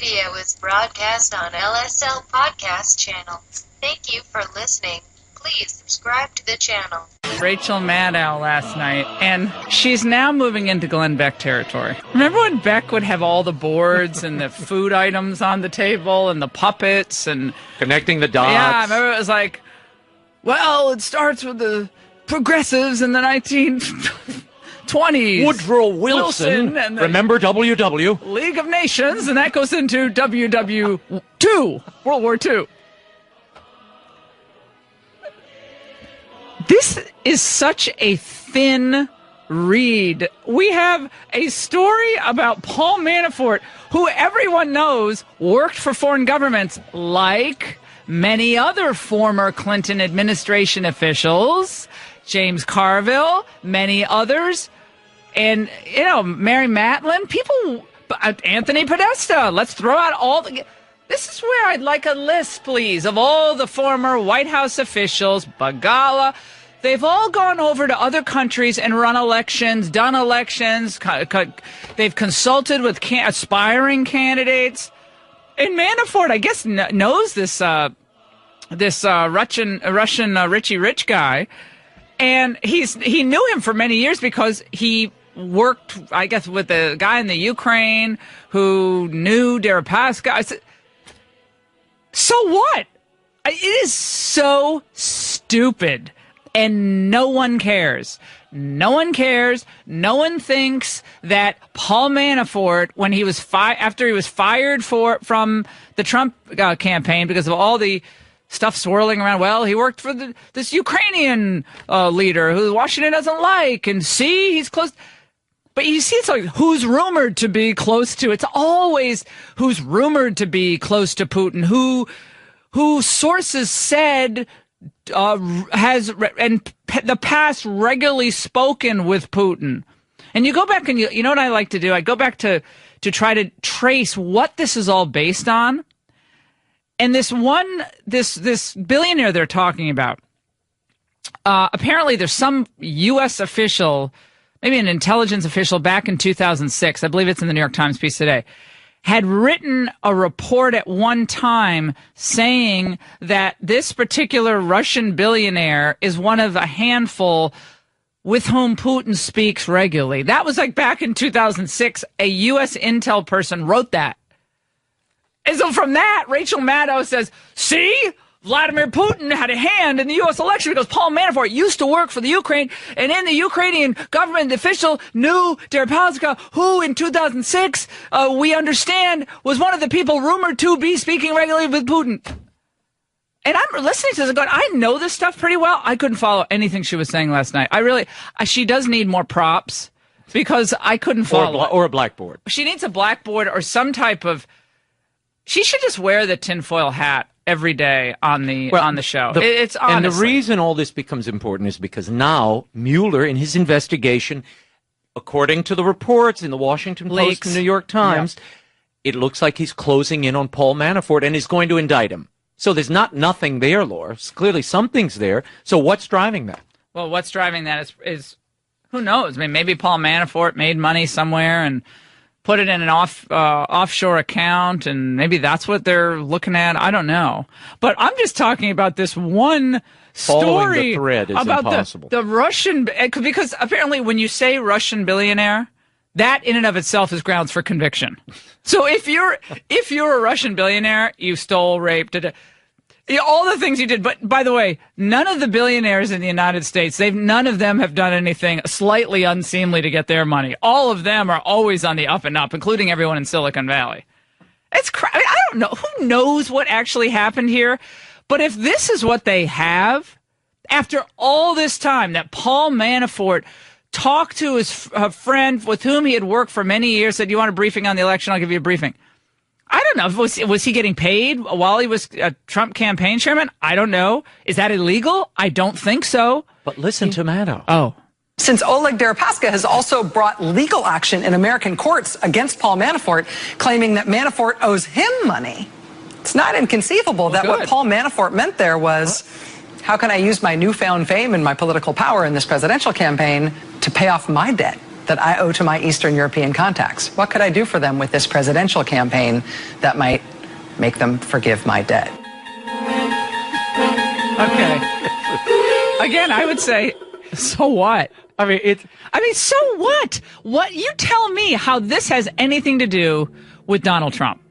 radio is broadcast on LSL Podcast Channel. Thank you for listening. Please subscribe to the channel. Rachel Maddow last night, and she's now moving into Glenn Beck territory. Remember when Beck would have all the boards and the food items on the table and the puppets and connecting the dots? Yeah, I remember it was like, well, it starts with the progressives in the 1920s. Woodrow Wilson and remember WW? League of Nations, and that goes into WW2, World War II. This is such a thin read. We have a story about Paul Manafort, who everyone knows worked for foreign governments, like many other former Clinton administration officials, James Carville, many others, and, you know, Mary Matlin, people, Anthony Podesta. Let's throw out all the... This is where I'd like a list, please, of all the former White House officials, Bagala. They've all gone over to other countries and run elections, done elections. They've consulted with aspiring candidates. And Manafort, I guess, knows this Russian Richie Rich guy. And he knew him for many years because he worked, I guess, with the guy in the Ukraine who knew Deripaska. I said, so what? It is so stupid, and no one cares. No one cares. No one thinks that Paul Manafort, when he was after he was fired from the Trump campaign because of all the stuff swirling around, well, he worked for this Ukrainian leader who Washington doesn't like, and see, he's close. But you see, it's like, who's rumored to be close to? It's always who's rumored to be close to Putin, who sources said has in the past regularly spoken with Putin. And you go back and you know what I like to do? I go back to try to trace what this is all based on. And this billionaire they're talking about, apparently there's some U.S. official, maybe an intelligence official back in 2006, I believe it's in the New York Times piece today, had written a report at one time saying that this particular Russian billionaire is one of a handful with whom Putin speaks regularly. That was like back in 2006, a U.S. intel person wrote that. And so from that, Rachel Maddow says, see, Vladimir Putin had a hand in the U.S. election because Paul Manafort used to work for the Ukraine, and in the Ukrainian government, the official knew Deripaska, who in 2006, we understand, was one of the people rumored to be speaking regularly with Putin. And I'm listening to this and going, I know this stuff pretty well. I couldn't follow anything she was saying last night. She does need more props because I couldn't follow. Or a blackboard. She needs a blackboard or some type of... She should just wear the tinfoil hat every day on the show. It's honestly. And the reason all this becomes important is because now Mueller, in his investigation, according to the reports in the Washington Post and New York Times, it looks like he's closing in on Paul Manafort and is going to indict him. So there's nothing there, Laura. Clearly something's there. So what's driving that? Well, what's driving that is who knows? I mean, maybe Paul Manafort made money somewhere and put it in an offshore account, and maybe that's what they're looking at. I don't know. But I'm just talking about this one story the thread is about impossible. the Russian, because apparently when you say Russian billionaire, that in and of itself is grounds for conviction. So if you're a Russian billionaire, you stole, raped, all the things you did. But by the way, none of the billionaires in the United States, none of them have done anything slightly unseemly to get their money. All of them are always on the up and up, including everyone in Silicon Valley. It's I don't know. Who knows what actually happened here? But if this is what they have, after all this time that Paul Manafort talked to his friend with whom he had worked for many years, said, you want a briefing on the election? I'll give you a briefing. I don't know. Was he getting paid while he was a Trump campaign chairman? I don't know. Is that illegal? I don't think so. But listen to Maddow. Oh. Since Oleg Deripaska has also brought legal action in American courts against Paul Manafort, claiming that Manafort owes him money. It's not inconceivable that what Paul Manafort meant there was, how can I use my newfound fame and my political power in this presidential campaign to pay off my debt? that I owe to my Eastern European contacts? What could I do for them with this presidential campaign that might make them forgive my debt? Okay. Again, I would say, so what? I mean, so what? What? You tell me how this has anything to do with Donald Trump.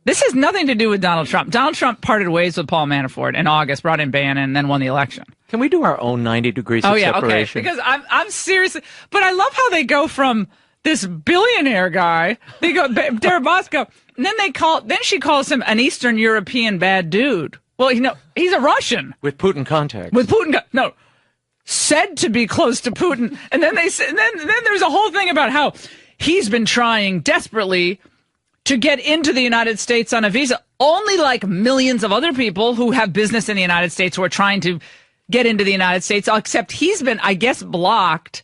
This has nothing to do with Donald Trump. Donald Trump parted ways with Paul Manafort in August, brought in Bannon, and then won the election. Can we do our own 90 degrees of separation? Okay. Because I'm seriously, but I love how they go from this billionaire guy, they go Deripaska, and then she calls him an Eastern European bad dude. Well, he's a Russian with Putin contacts. No, said to be close to Putin, and then then there's a whole thing about how he's been trying desperately to get into the United States on a visa, only like millions of other people who have business in the United States who are trying to get into the United States, except he's been, I guess, blocked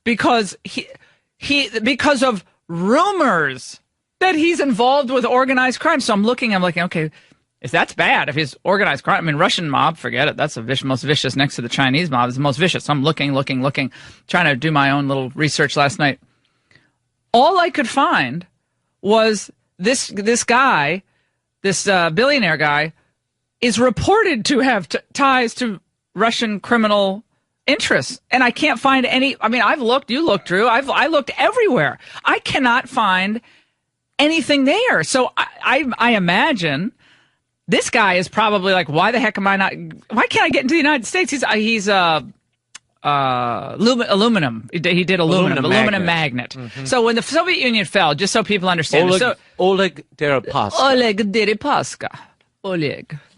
because because of rumors that he's involved with organized crime. So I'm looking, okay, if that's bad, if he's organized crime, I mean, Russian mob, forget it. That's the most vicious next to the Chinese mob. It's the most vicious. So I'm looking, trying to do my own little research last night. All I could find was this guy, this billionaire guy, is reported to have ties to Russian criminal interests, and I can't find any. I mean, I've looked. You looked, Drew. I looked everywhere. I cannot find anything there. So I imagine this guy is probably like, why the heck am I not? Why can't I get into the United States? He's aluminum. He did aluminum magnet. Mm-hmm. So when the Soviet Union fell, just so people understand, Oleg Deripaska. Oleg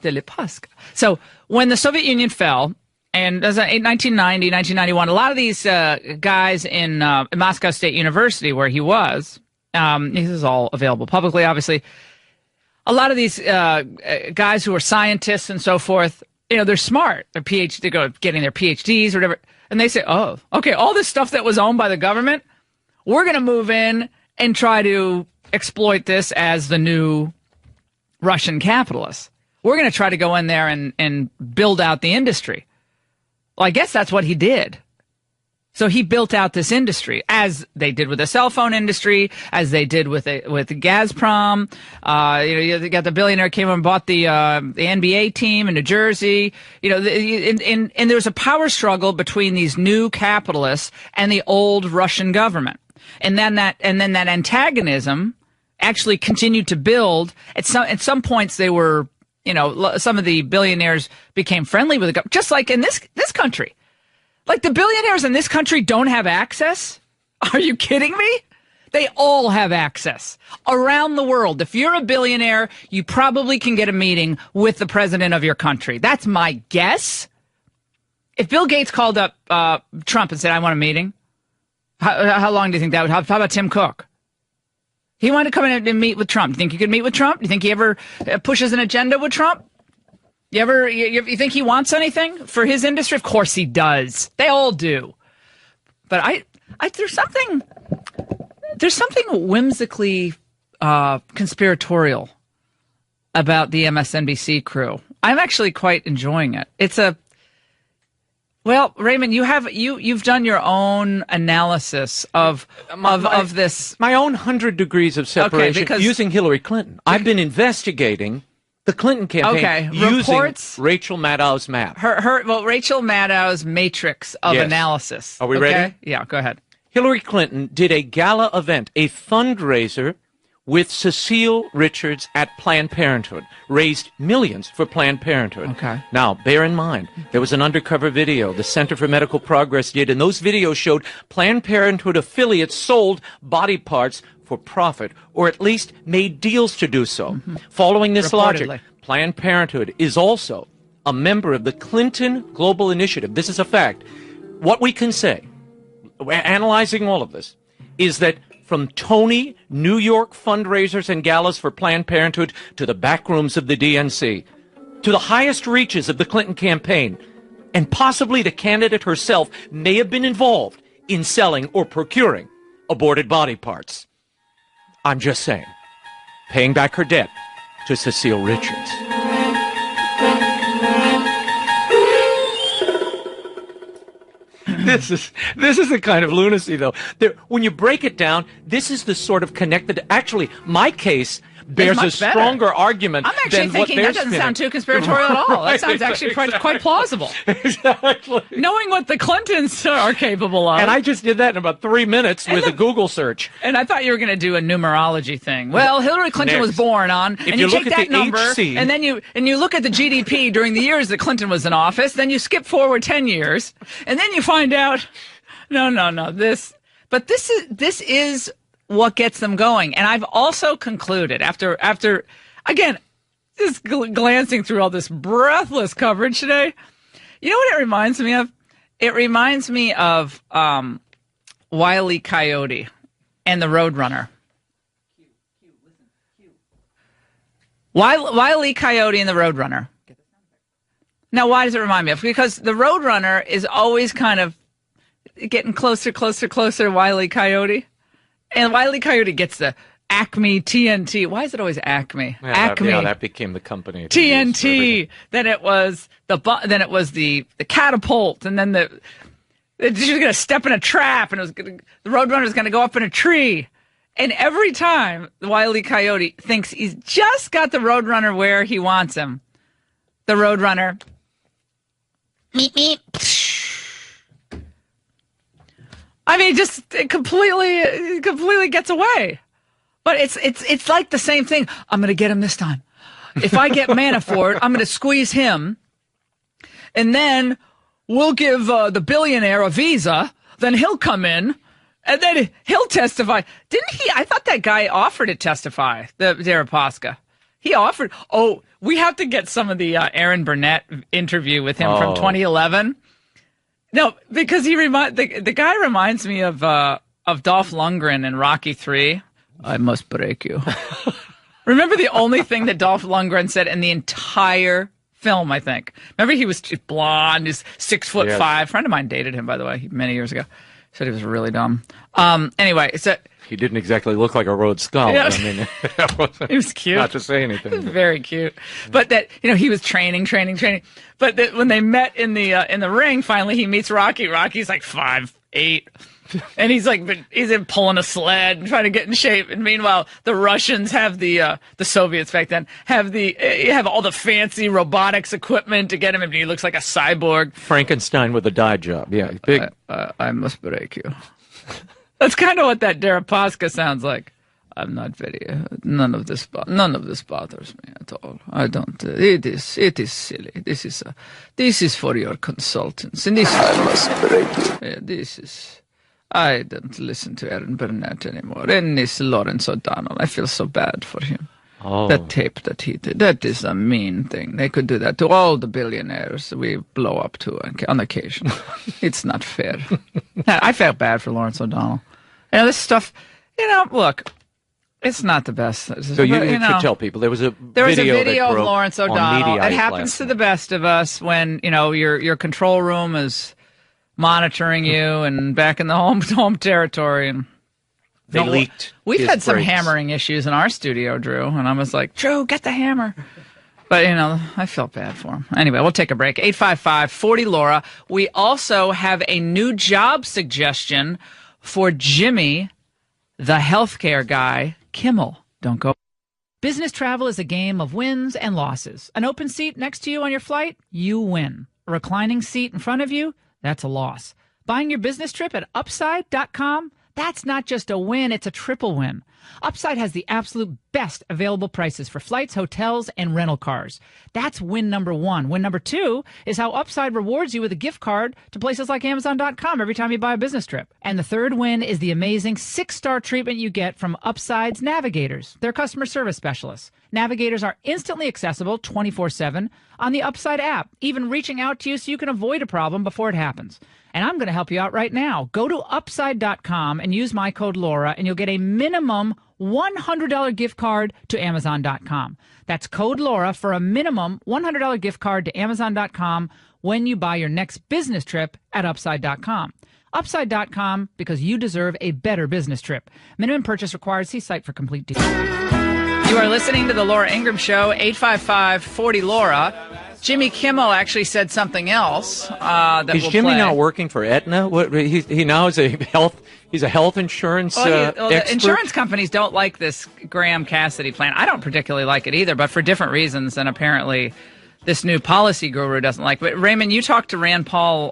Deripaska. So when the Soviet Union fell, and as in 1990, 1991, a lot of these guys in Moscow State University, where he was, this is all available publicly, obviously. A lot of these guys who are scientists and so forth, they're smart. They're getting their PhDs or whatever. And they say, oh, okay, all this stuff that was owned by the government, we're going to move in and try to exploit this as the new Russian capitalists. We're going to try to go in there and build out the industry. Well, I guess that's what he did. So he built out this industry, as they did with the cell phone industry, as they did with Gazprom. You got the billionaire came and bought the NBA team in New Jersey. And there's a power struggle between these new capitalists and the old Russian government. And then that antagonism actually continued to build. At some points, they were, some of the billionaires became friendly with the government, just like in this country. Like, the billionaires in this country don't have access? Are you kidding me? They all have access. Around the world, if you're a billionaire, you probably can get a meeting with the president of your country. That's my guess. If Bill Gates called up Trump and said, I want a meeting, how long do you think that would have? How about Tim Cook? He wanted to come in and meet with Trump. Do you think you could meet with Trump? Do you think he ever pushes an agenda with Trump? You think he wants anything for his industry? Of course he does. They all do. But there's something whimsically conspiratorial about the MSNBC crew. I'm actually quite enjoying it. Well, Raymond, you've done your own analysis of this. My own 100 degrees of separation using Hillary Clinton. I've been investigating the Clinton campaign using Rachel Maddow's map. Rachel Maddow's matrix of analysis. Are we ready? Yeah, go ahead. Hillary Clinton did a gala event, a fundraiser with Cecile Richards at Planned Parenthood, raised millions for Planned Parenthood. Okay. Now, bear in mind, there was an undercover video the Center for Medical Progress did, and those videos showed Planned Parenthood affiliates sold body parts for profit, or at least made deals to do so. Mm-hmm. Following this logic, Planned Parenthood is also a member of the Clinton Global Initiative. This is a fact. What we can say, analyzing all of this, is that from Tony New York fundraisers and galas for Planned Parenthood to the back rooms of the DNC, to the highest reaches of the Clinton campaign, and possibly the candidate herself may have been involved in selling or procuring aborted body parts. I'm just saying, paying back her debt to Cecile Richards. This is the kind of lunacy, though. When you break it down, this is the sort of connected. Actually, my case bears a stronger argument. I'm actually thinking that doesn't sound too conspiratorial at all. That sounds actually quite plausible. Exactly. Knowing what the Clintons are capable of. And I just did that in about 3 minutes with a Google search. And I thought you were going to do a numerology thing. Well, Hillary Clinton was born on, and you take that number, and then you look at the GDP during the years that Clinton was in office. Then you skip forward 10 years, and then you find out, no, this is what gets them going. And I've also concluded after again, just glancing through all this breathless coverage today, you know what it reminds me of? It reminds me of Wile E. Coyote and the Roadrunner. Wile E. Coyote and the Roadrunner. Now, why does it remind me of? Because the Roadrunner is always kind of getting closer to Wile E. Coyote. And Wile E. Coyote gets the Acme TNT. Why is it always Acme? Yeah, Acme. that became the company. TNT. Then it was the catapult, and then she was going to step in a trap, and the Roadrunner was going to go up in a tree. And every time Wile E. Coyote thinks he's just got the Roadrunner where he wants him, the Roadrunner, meep meep. I mean, it completely gets away. But it's like the same thing. I'm going to get him this time. If I get Manafort, I'm going to squeeze him, and then we'll give the billionaire a visa. Then he'll come in, and then he'll testify. Didn't he? I thought that guy offered to testify, the Deripaska. He offered. Oh, we have to get some of the Aaron Burnett interview with him from 2011. No, because the guy reminds me of Dolph Lundgren in Rocky III. I must break you. Remember the only thing that Dolph Lundgren said in the entire film, I think. Remember he was blonde, he's 6'5". Yes. A friend of mine dated him, by the way, many years ago. Said he was really dumb. Anyway, so he didn't exactly look like a Rhodes Scholar. Yeah. I mean, he was cute. Not to say anything. He was very cute. But that, he was training. But that when they met in the ring, finally he meets Rocky. Rocky's like 5'8". And he's pulling a sled and trying to get in shape. And meanwhile, the Russians have the Soviets back then have all the fancy robotics equipment to get him. And he looks like a cyborg. Frankenstein with a dye job. Yeah, big. I must break you. That's kind of what that Deripaska sounds like. I'm not very. None of this bothers me at all. I don't. It is silly. This is for your consultants. And I must break you. I don't listen to Aaron Burnett anymore. And this Lawrence O'Donnell, I feel so bad for him. Oh. That tape that he did, that is a mean thing. They could do that to all the billionaires we blow up to on occasion. It's not fair. I felt bad for Lawrence O'Donnell. This stuff, look, it's not the best. So you should tell people there was a video of Lawrence O'Donnell. It happens to the best of us when, your control room is monitoring you and back in the home territory. And they leaked. We've had some hammering issues in our studio, Drew, and I was like, Drew, get the hammer. But, I felt bad for him. Anyway, we'll take a break. 855-40-LAURA. We also have a new job suggestion for Jimmy, the healthcare guy, Kimmel. Don't go. Business travel is a game of wins and losses. An open seat next to you on your flight, you win. A reclining seat in front of you, that's a loss. Buying your business trip at Upside.com, that's not just a win, it's a triple win. Upside has the absolute best available prices for flights, hotels, and rental cars. That's win number one. Win number two is how Upside rewards you with a gift card to places like Amazon.com every time you buy a business trip. And the third win is the amazing 6-star treatment you get from Upside's Navigators, their customer service specialists. Navigators are instantly accessible 24/7 on the Upside app, even reaching out to you so you can avoid a problem before it happens. And I'm going to help you out right now. Go to Upside.com and use my code Laura, and you'll get a minimum $100 gift card to Amazon.com. That's code Laura for a minimum $100 gift card to Amazon.com when you buy your next business trip at Upside.com. Upside.com, because you deserve a better business trip. Minimum purchase required. See site for complete details. You are listening to the Laura Ingraham Show, 855-40-LAURA. Jimmy Kimmel actually said something else that is will Jimmy play. now working for Aetna? What, he now is he's a health insurance the expert? Insurance companies don't like this Graham Cassidy plan. I don't particularly like it either, but for different reasons, and apparently this new policy guru doesn't like. But Raymond, you talked to Rand Paul,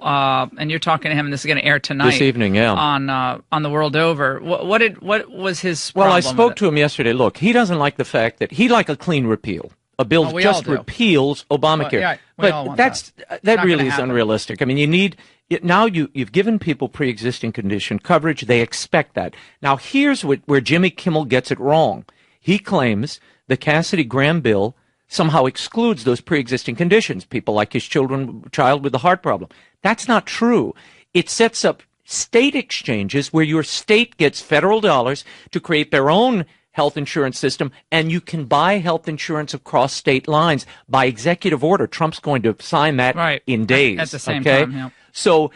and you're talking to him, and this is going to air tonight this evening, on the World Over. What was his problem? Well, I spoke to him yesterday. Look, he doesn't like the fact that he'd like a clean repeal. A bill just repeals Obamacare, but that really is unrealistic. I mean, you need now. You've given people pre-existing condition coverage; they expect that. Now, here's where Jimmy Kimmel gets it wrong. He claims the Cassidy-Graham bill somehow excludes those pre-existing conditions. People like his child with a heart problem. That's not true. It sets up state exchanges where your state gets federal dollars to create their own health insurance system, and you can buy health insurance across state lines by executive order. Trump's going to sign that in days. At the same time, yeah. So,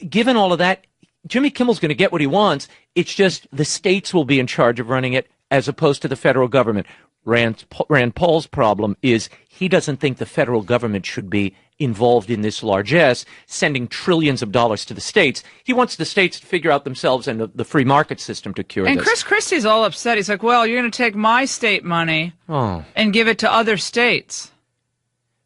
given all of that, Jimmy Kimmel's going to get what he wants. It's just the states will be in charge of running it as opposed to the federal government. Rand Paul's problem is he doesn't think the federal government should be involved in this largesse, sending trillions of dollars to the states. He wants the states to figure out themselves and the free market system to cure this. And Chris Christie's all upset. He's like, well, you're going to take my state money and give it to other states.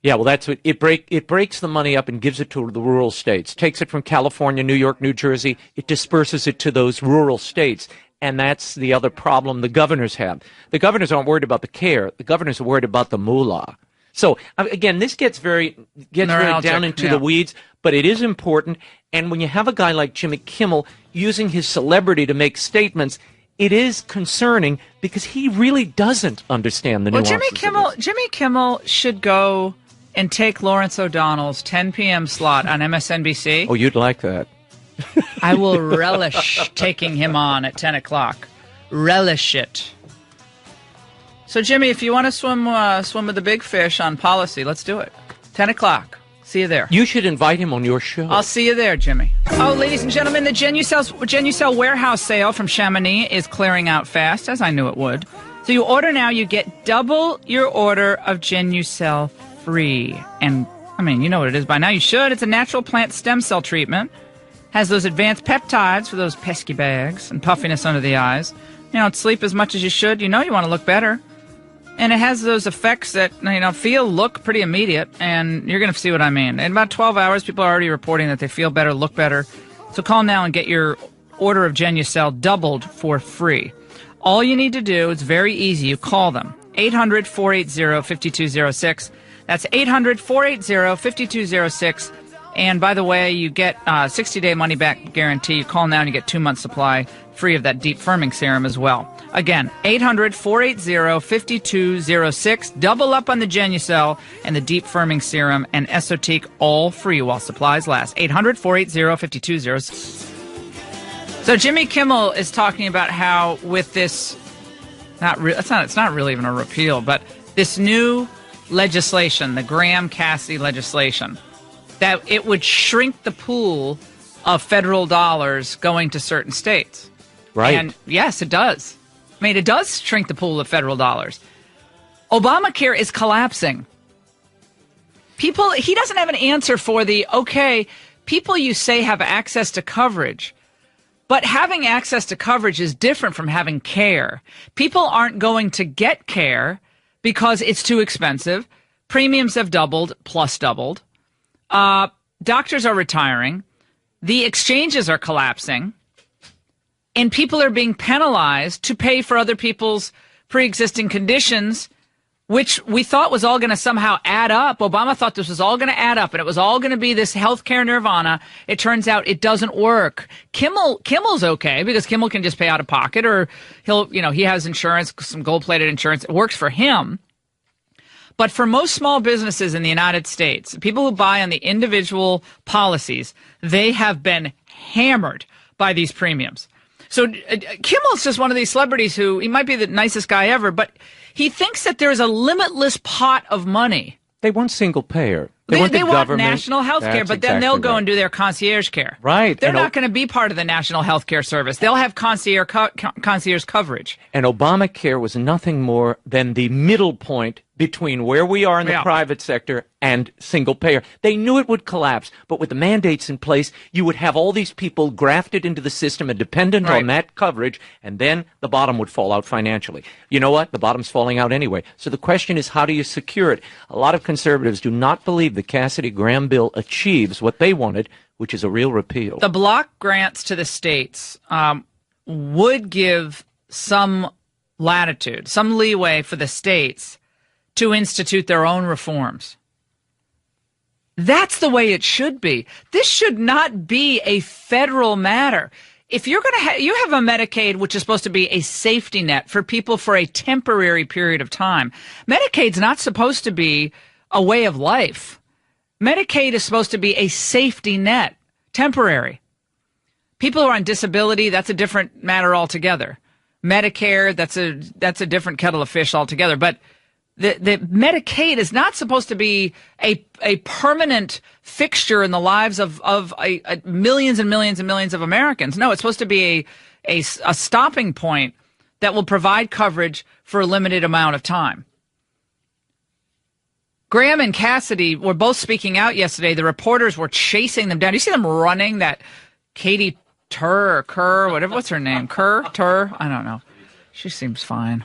Yeah, well, that's what it breaks the money up and gives it to the rural states. Takes it from California, New York, New Jersey. It disperses it to those rural states. And that's the other problem the governors have. The governors aren't worried about the care. The governors are worried about the moolah. So, again, this gets very down into the weeds, but it is important. And when you have a guy like Jimmy Kimmel using his celebrity to make statements, it is concerning because he really doesn't understand the nuances. Well, Jimmy Kimmel should go and take Lawrence O'Donnell's 10 p.m. slot on MSNBC. Oh, you'd like that. I will relish taking him on at 10 o'clock. Relish it. So, Jimmy, if you want to swim with the big fish on policy, let's do it. 10 o'clock. See you there. You should invite him on your show. I'll see you there, Jimmy. Oh, ladies and gentlemen, the Genucel warehouse sale from Chamonix is clearing out fast, as I knew it would. So you order now, you get double your order of Genucel free. And, I mean, you know what it is by now. You should. It's a natural plant stem cell treatment. Has those advanced peptides for those pesky bags and puffiness under the eyes. You don't sleep as much as you should. You know you want to look better. And it has those effects that, look pretty immediate, and you're going to see what I mean. In about 12 hours, people are already reporting that they feel better, look better. So call now and get your order of Genucel doubled for free. All you need to do, it's very easy. You call them. 800-480-5206. That's 800-480-5206. And by the way, you get 60-day money-back guarantee. You call now and you get 2 months supply free of that deep firming serum as well. Again, 800-480-5206. Double up on the Genucel and the deep firming serum and Esotique, all free while supplies last. 800-480-5206. So Jimmy Kimmel is talking about how with this, it's not really even a repeal, but this new legislation, the Graham Cassidy legislation, that it would shrink the pool of federal dollars going to certain states. Right. And yes, it does. I mean, it does shrink the pool of federal dollars. Obamacare is collapsing. He doesn't have an answer for people you say have access to coverage, but having access to coverage is different from having care. People aren't going to get care because it's too expensive. Premiums have doubled, plus doubled. Doctors are retiring. The exchanges are collapsing. And people are being penalized to pay for other people's pre-existing conditions, which we thought was all going to somehow add up. Obama thought this was all going to add up, and it was all going to be this healthcare nirvana. It turns out it doesn't work. Kimmel's okay because Kimmel can just pay out of pocket, or he has insurance, some gold-plated insurance. It works for him. But for most small businesses in the United States, people who buy on the individual policies, they have been hammered by these premiums. So Kimmel's just one of these celebrities who, he might be the nicest guy ever, but he thinks that there's a limitless pot of money. They want single payer. They want national health care, but then they'll go and do their concierge care. Right. They're not going to be part of the National Health Care Service. They'll have concierge coverage. And Obamacare was nothing more than the middle point between where we are in the private sector and single payer. They knew it would collapse, but with the mandates in place, you would have all these people grafted into the system and dependent on that coverage, and then the bottom would fall out financially. You know what? The bottom's falling out anyway. So the question is, how do you secure it? A lot of conservatives do not believe the Cassidy-Graham bill achieves what they wanted, which is a real repeal. The block grants to the states would give some latitude, some leeway for the states to institute their own reforms. That's the way it should be. This should not be a federal matter. If you're going to you have a Medicaid, which is supposed to be a safety net for people for a temporary period of time. Medicaid's not supposed to be a way of life. Medicaid is supposed to be a safety net, temporary. People who are on disability, that's a different matter altogether. Medicare, that's a different kettle of fish altogether. But the Medicaid is not supposed to be a permanent fixture in the lives of millions and millions and millions of Americans. No, it's supposed to be a stopping point that will provide coverage for a limited amount of time. Graham and Cassidy were both speaking out yesterday. The reporters were chasing them down. You see them running, that Katie Kerr, whatever, what's her name? Tur? I don't know. She seems fine.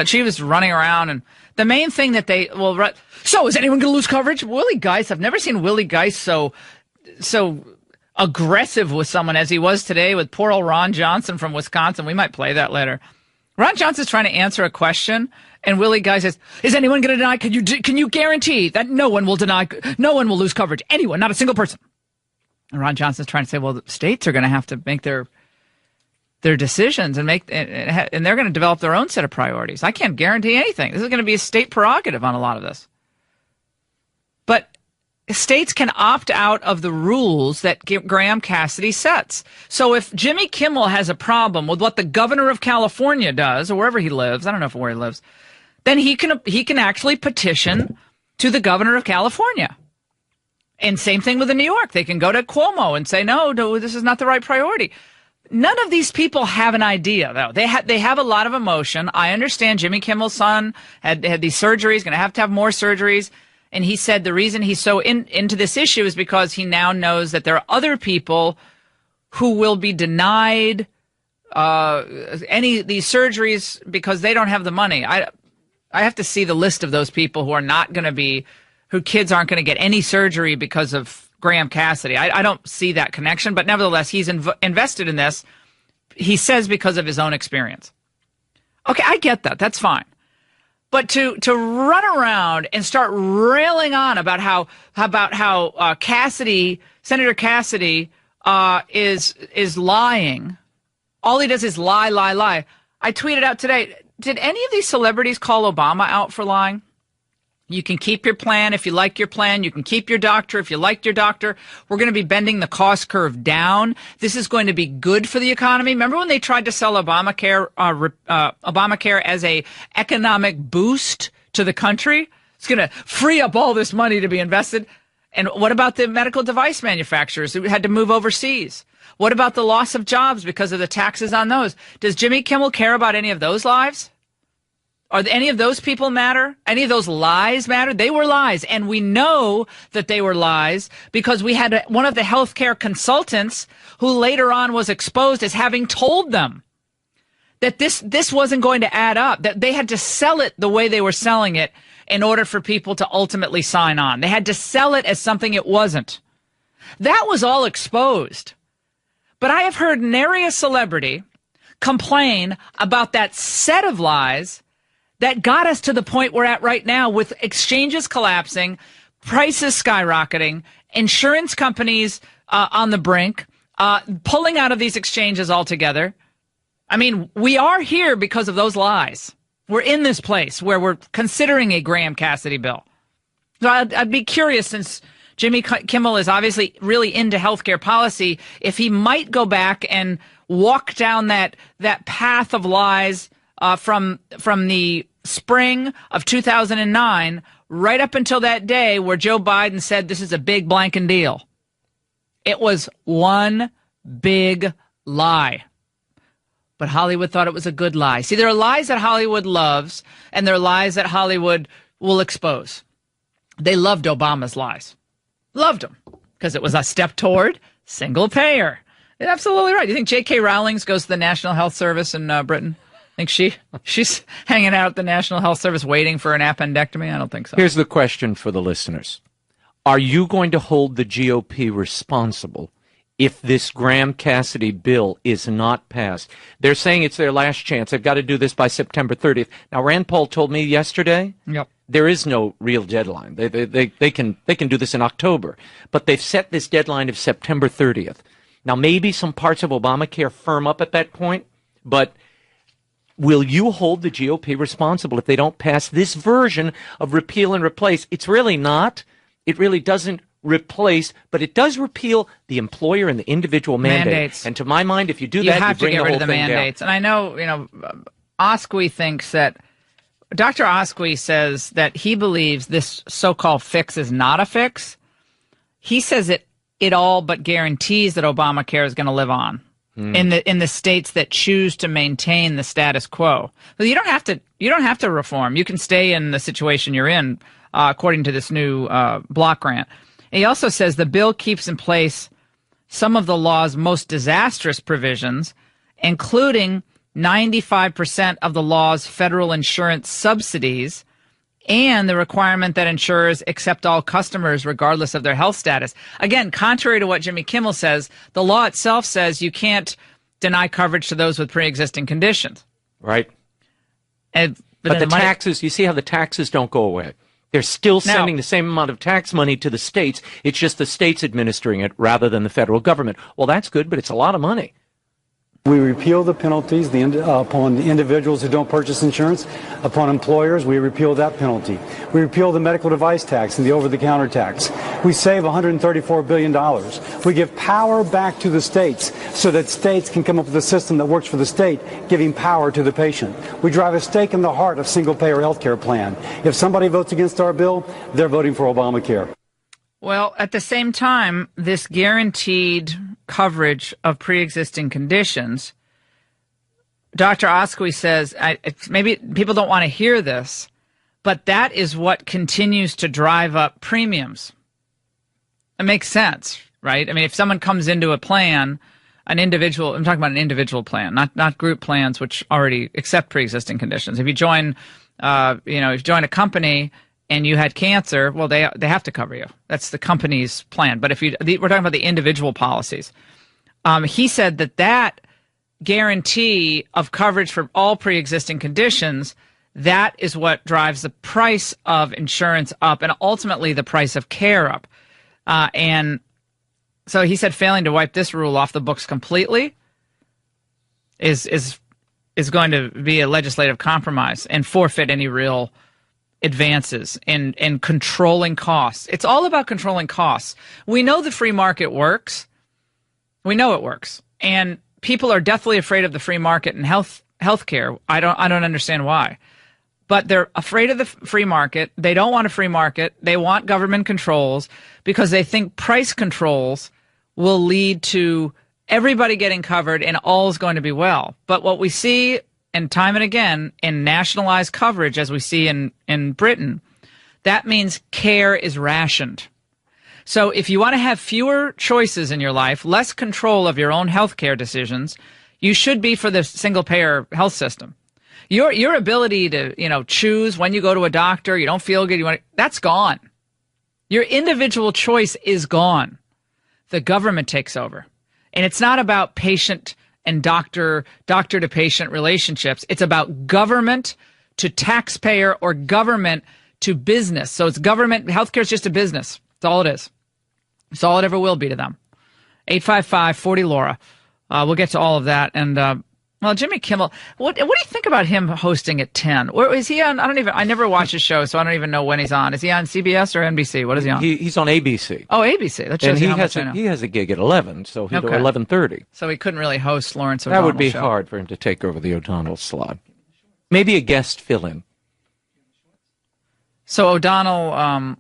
She was running around, and the main thing that so is anyone going to lose coverage? Willie Geist, I've never seen Willie Geist so aggressive with someone as he was today with poor old Ron Johnson from Wisconsin. We might play that later. Ron Johnson's trying to answer a question, and Willie Geist says, is anyone going to deny? Can you guarantee that no one will lose coverage? Anyone, not a single person. And Ron Johnson's trying to say, well, the states are going to have to make their decisions and they're going to develop their own set of priorities. I can't guarantee anything. This is going to be a state prerogative on a lot of this. But states can opt out of the rules that Graham Cassidy sets. So if Jimmy Kimmel has a problem with what the governor of California does, or wherever he lives, I don't know where he lives, then he can actually petition to the governor of California. And same thing with New York. They can go to Cuomo and say, no, this is not the right priority. None of these people have an idea, though. They have a lot of emotion. I understand Jimmy Kimmel's son had these surgeries, going to have more surgeries. And he said the reason he's so into this issue is because he now knows that there are other people who will be denied any of these surgeries because they don't have the money. I have to see the list of those people who are not going to be, who kids aren't going to get any surgery because of Graham Cassidy. I don't see that connection, but nevertheless, he's invested in this, he says, because of his own experience. Okay, I get that. That's fine. But to run around and start railing on about how Cassidy, Senator Cassidy, is lying. All he does is lie. I tweeted out today, did any of these celebrities call Obama out for lying? You can keep your plan if you like your plan. You can keep your doctor if you liked your doctor. We're going to be bending the cost curve down. This is going to be good for the economy. Remember when they tried to sell Obamacare as a economic boost to the country? It's going to free up all this money to be invested. And what about the medical device manufacturers who had to move overseas? What about the loss of jobs because of the taxes on those? Does Jimmy Kimmel care about any of those lives? Are any of those people matter? Any of those lies matter? They were lies. And we know that they were lies because we had one of the healthcare consultants who later on was exposed as having told them that this wasn't going to add up, that they had to sell it the way they were selling it in order for people to ultimately sign on. They had to sell it as something it wasn't. That was all exposed. But I have heard nary a celebrity complain about that set of lies that got us to the point we're at right now, with exchanges collapsing, prices skyrocketing, insurance companies on the brink, pulling out of these exchanges altogether. I mean, we are here because of those lies. We're in this place where we're considering a Graham Cassidy bill. So I'd be curious, since Jimmy Kimmel is obviously really into healthcare policy, if he might go back and walk down that path of lies from the spring of 2009 right up until that day where Joe Biden said this is a big blanking deal. It was one big lie. But Hollywood thought it was a good lie. See, there are lies that Hollywood loves, and there are lies that Hollywood will expose. They loved Obama's lies. Loved them. Because it was a step toward single payer. You're absolutely right. You think J.K. Rowling goes to the National Health Service in Britain? Think she's hanging out at the National Health Service waiting for an appendectomy? I don't think so. Here's the question for the listeners. Are you going to hold the GOP responsible if this Graham-Cassidy bill is not passed? They're saying it's their last chance. They've got to do this by September 30th. Now, Rand Paul told me yesterday there is no real deadline. They can do this in October. But they've set this deadline of September 30th. Now, maybe some parts of Obamacare firm up at that point, but will you hold the GOP responsible if they don't pass this version of repeal and replace? It's really not. It really doesn't replace, but it does repeal the employer and the individual mandates. And to my mind, if you do that, have you bring to get rid of the thing mandates. down. And I know, Osqui thinks that Dr. Osqui says that he believes this so-called fix is not a fix. He says it all but guarantees that Obamacare is going to live on in the states that choose to maintain the status quo. But you don't have to reform. You can stay in the situation you're in, according to this new block grant. He also says the bill keeps in place some of the law's most disastrous provisions, including 95% of the law's federal insurance subsidies and the requirement that insurers accept all customers regardless of their health status. Again, contrary to what Jimmy Kimmel says, the law itself says you can't deny coverage to those with pre-existing conditions. Right. But the taxes, you see how the taxes don't go away. They're still sending the same amount of tax money to the states. It's just the states administering it rather than the federal government. Well, that's good, but it's a lot of money. We repeal the penalties upon the individuals who don't purchase insurance. Upon employers, we repeal that penalty. We repeal the medical device tax and the over-the-counter tax. We save $134 billion. We give power back to the states so that states can come up with a system that works for the state, giving power to the patient. We drive a stake in the heart of single-payer health care plan. If somebody votes against our bill, they're voting for Obamacare. Well, at the same time, this guaranteed coverage of pre-existing conditions, Dr. Osqui says, maybe people don't want to hear this, but that is what continues to drive up premiums. It makes sense, right? I mean, if someone comes into a plan, an individual, I'm talking about an individual plan, not group plans, which already accept pre-existing conditions. If you join, if you join a company and you had cancer, well, they have to cover you. That's the company's plan. But we're talking about the individual policies. He said that guarantee of coverage for all pre-existing conditions, that is what drives the price of insurance up and ultimately the price of care up. And so he said failing to wipe this rule off the books completely is going to be a legislative compromise and forfeit any real advances in controlling costs. It's all about controlling costs. We know the free market works. We know it works. And people are deathly afraid of the free market in healthcare. I don't understand why. But they're afraid of the free market. They don't want a free market. They want government controls because they think price controls will lead to everybody getting covered and all is going to be well. But what we see, and time and again, in nationalized coverage, as we see in Britain, that means care is rationed. So if you want to have fewer choices in your life, less control of your own healthcare decisions, you should be for the single-payer health system. Your ability to, choose when you go to a doctor, you don't feel good, that's gone. Your individual choice is gone. The government takes over. And it's not about patient and doctor to patient relationships. It's about government to taxpayer or government to business. So it's government. Healthcare is just a business. That's all it is. It's all it ever will be to them. 855-40-LAURA. We'll get to all of that. And, Jimmy Kimmel, what do you think about him hosting at 10? Or is he on? I never watch his show, so I don't even know when he's on. Is he on CBS or NBC? What is he on? He's on ABC. Oh, ABC. That shows you how much I know. He has a gig at 11, so he'll do 11:30. So he couldn't really host Lawrence O'Donnell's show. That would be show. hard for him to take over the O'Donnell slot. Maybe a guest fill-in. So O'Donnell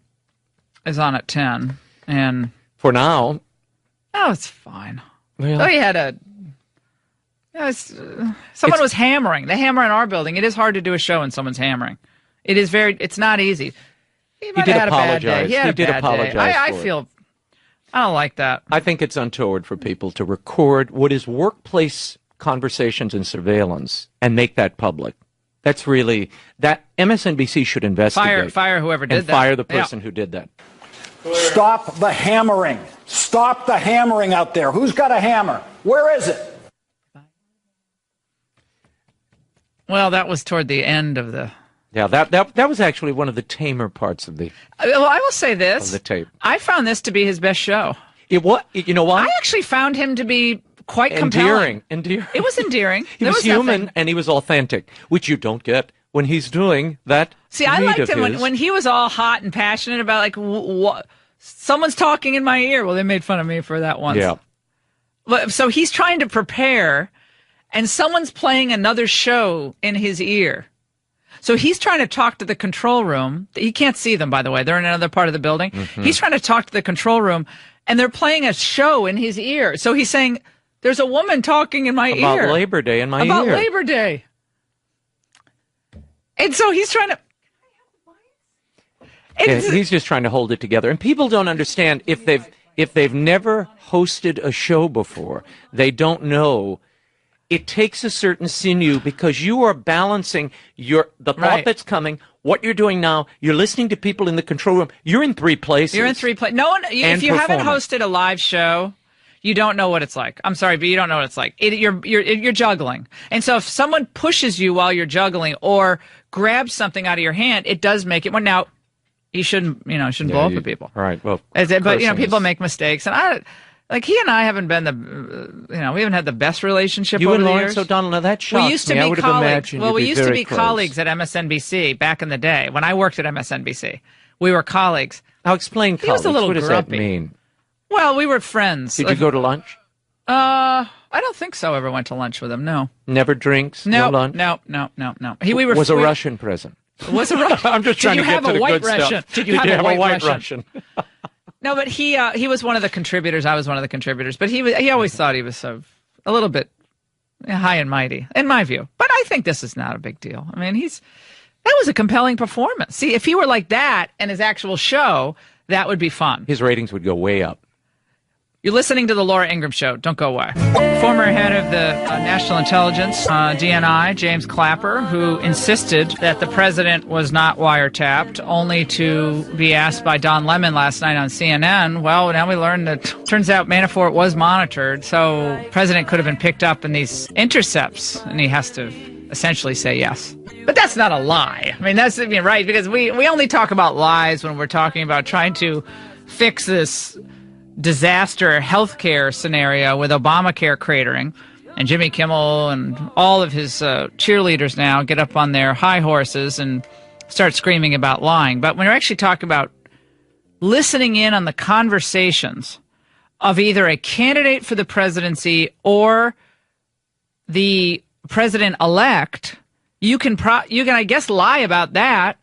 is on at 10, and for now, it's fine. Really? So he had someone was hammering. They hammer in our building. It is hard to do a show when someone's hammering. It is it's not easy. He did apologize. He did apologize. I feel, I don't like that. I think it's untoward for people to record what is workplace conversations and surveillance and make that public. That's really, that MSNBC should investigate. Fire whoever did and that. Fire the person who did that. Stop the hammering. Stop the hammering out there. Who's got a hammer? Where is it? Well, that was toward the end of the... Yeah, that was actually one of the tamer parts of the Well, I will say this. of the tape. I found this to be his best show. You know what? I actually found him to be quite compelling. Endearing. It was endearing. He was human and he was authentic, which you don't get when he's doing that. See, I liked him when he was all hot and passionate about, like, what someone's talking in my ear. Well, they made fun of me for that once. Yeah. But, so he's trying to prepare, and someone's playing another show in his ear. So he's trying to talk to the control room. He can't see them, by the way. They're in another part of the building. Mm-hmm. He's trying to talk to the control room, and they're playing a show in his ear. So he's saying, there's a woman talking in my ear. About Labor Day in my ear. About Labor Day. And so he's trying to... He's just trying to hold it together. And people don't understand, if they've never hosted a show before, they don't know. It takes a certain sinew because you are balancing the thought that's coming, what you're doing now. You're listening to people in the control room. You're in three places. You're in three places. No one. If you haven't hosted a live show, you don't know what it's like. I'm sorry, but you don't know what it's like. You're juggling, and so if someone pushes you while you're juggling or grabs something out of your hand, it does make it. Well, now you shouldn't blow up at people. Right. Well, but people make mistakes, and he and I haven't been we haven't had the best relationship over the years. You and Lawrence O'Donnell, now that shocks me. We used to be colleagues. Well, we used to be close. colleagues at MSNBC back in the day when I worked at MSNBC. We were colleagues. Now explain colleagues. He was a little what does grumpy. that mean? Well, we were friends. Did you go to lunch? I don't think so. Ever went to lunch with him? No. Never drinks? No lunch? No. Was a Russian present? Was a Russian? I'm just trying to get to the good Russian? stuff. Did you have a white Russian? No, but he was one of the contributors. I was one of the contributors. But he always thought he was a little bit high and mighty, in my view. But I think this is not a big deal. I mean, that was a compelling performance. See, if he were like that in his actual show, that would be fun. His ratings would go way up. You're listening to the Laura Ingraham Show. Don't go away. Former head of the National Intelligence, DNI, James Clapper, who insisted that the president was not wiretapped, only to be asked by Don Lemon last night on CNN. Well, now we learned that turns out Manafort was monitored, so the president could have been picked up in these intercepts, and he has to essentially say yes. But that's not a lie. I mean, that's right, because we only talk about lies when we're talking about trying to fix this disaster healthcare scenario with Obamacare cratering, and Jimmy Kimmel and all of his cheerleaders now get up on their high horses and start screaming about lying. But when we're actually talking about listening in on the conversations of either a candidate for the presidency or the president-elect, you can I guess lie about that,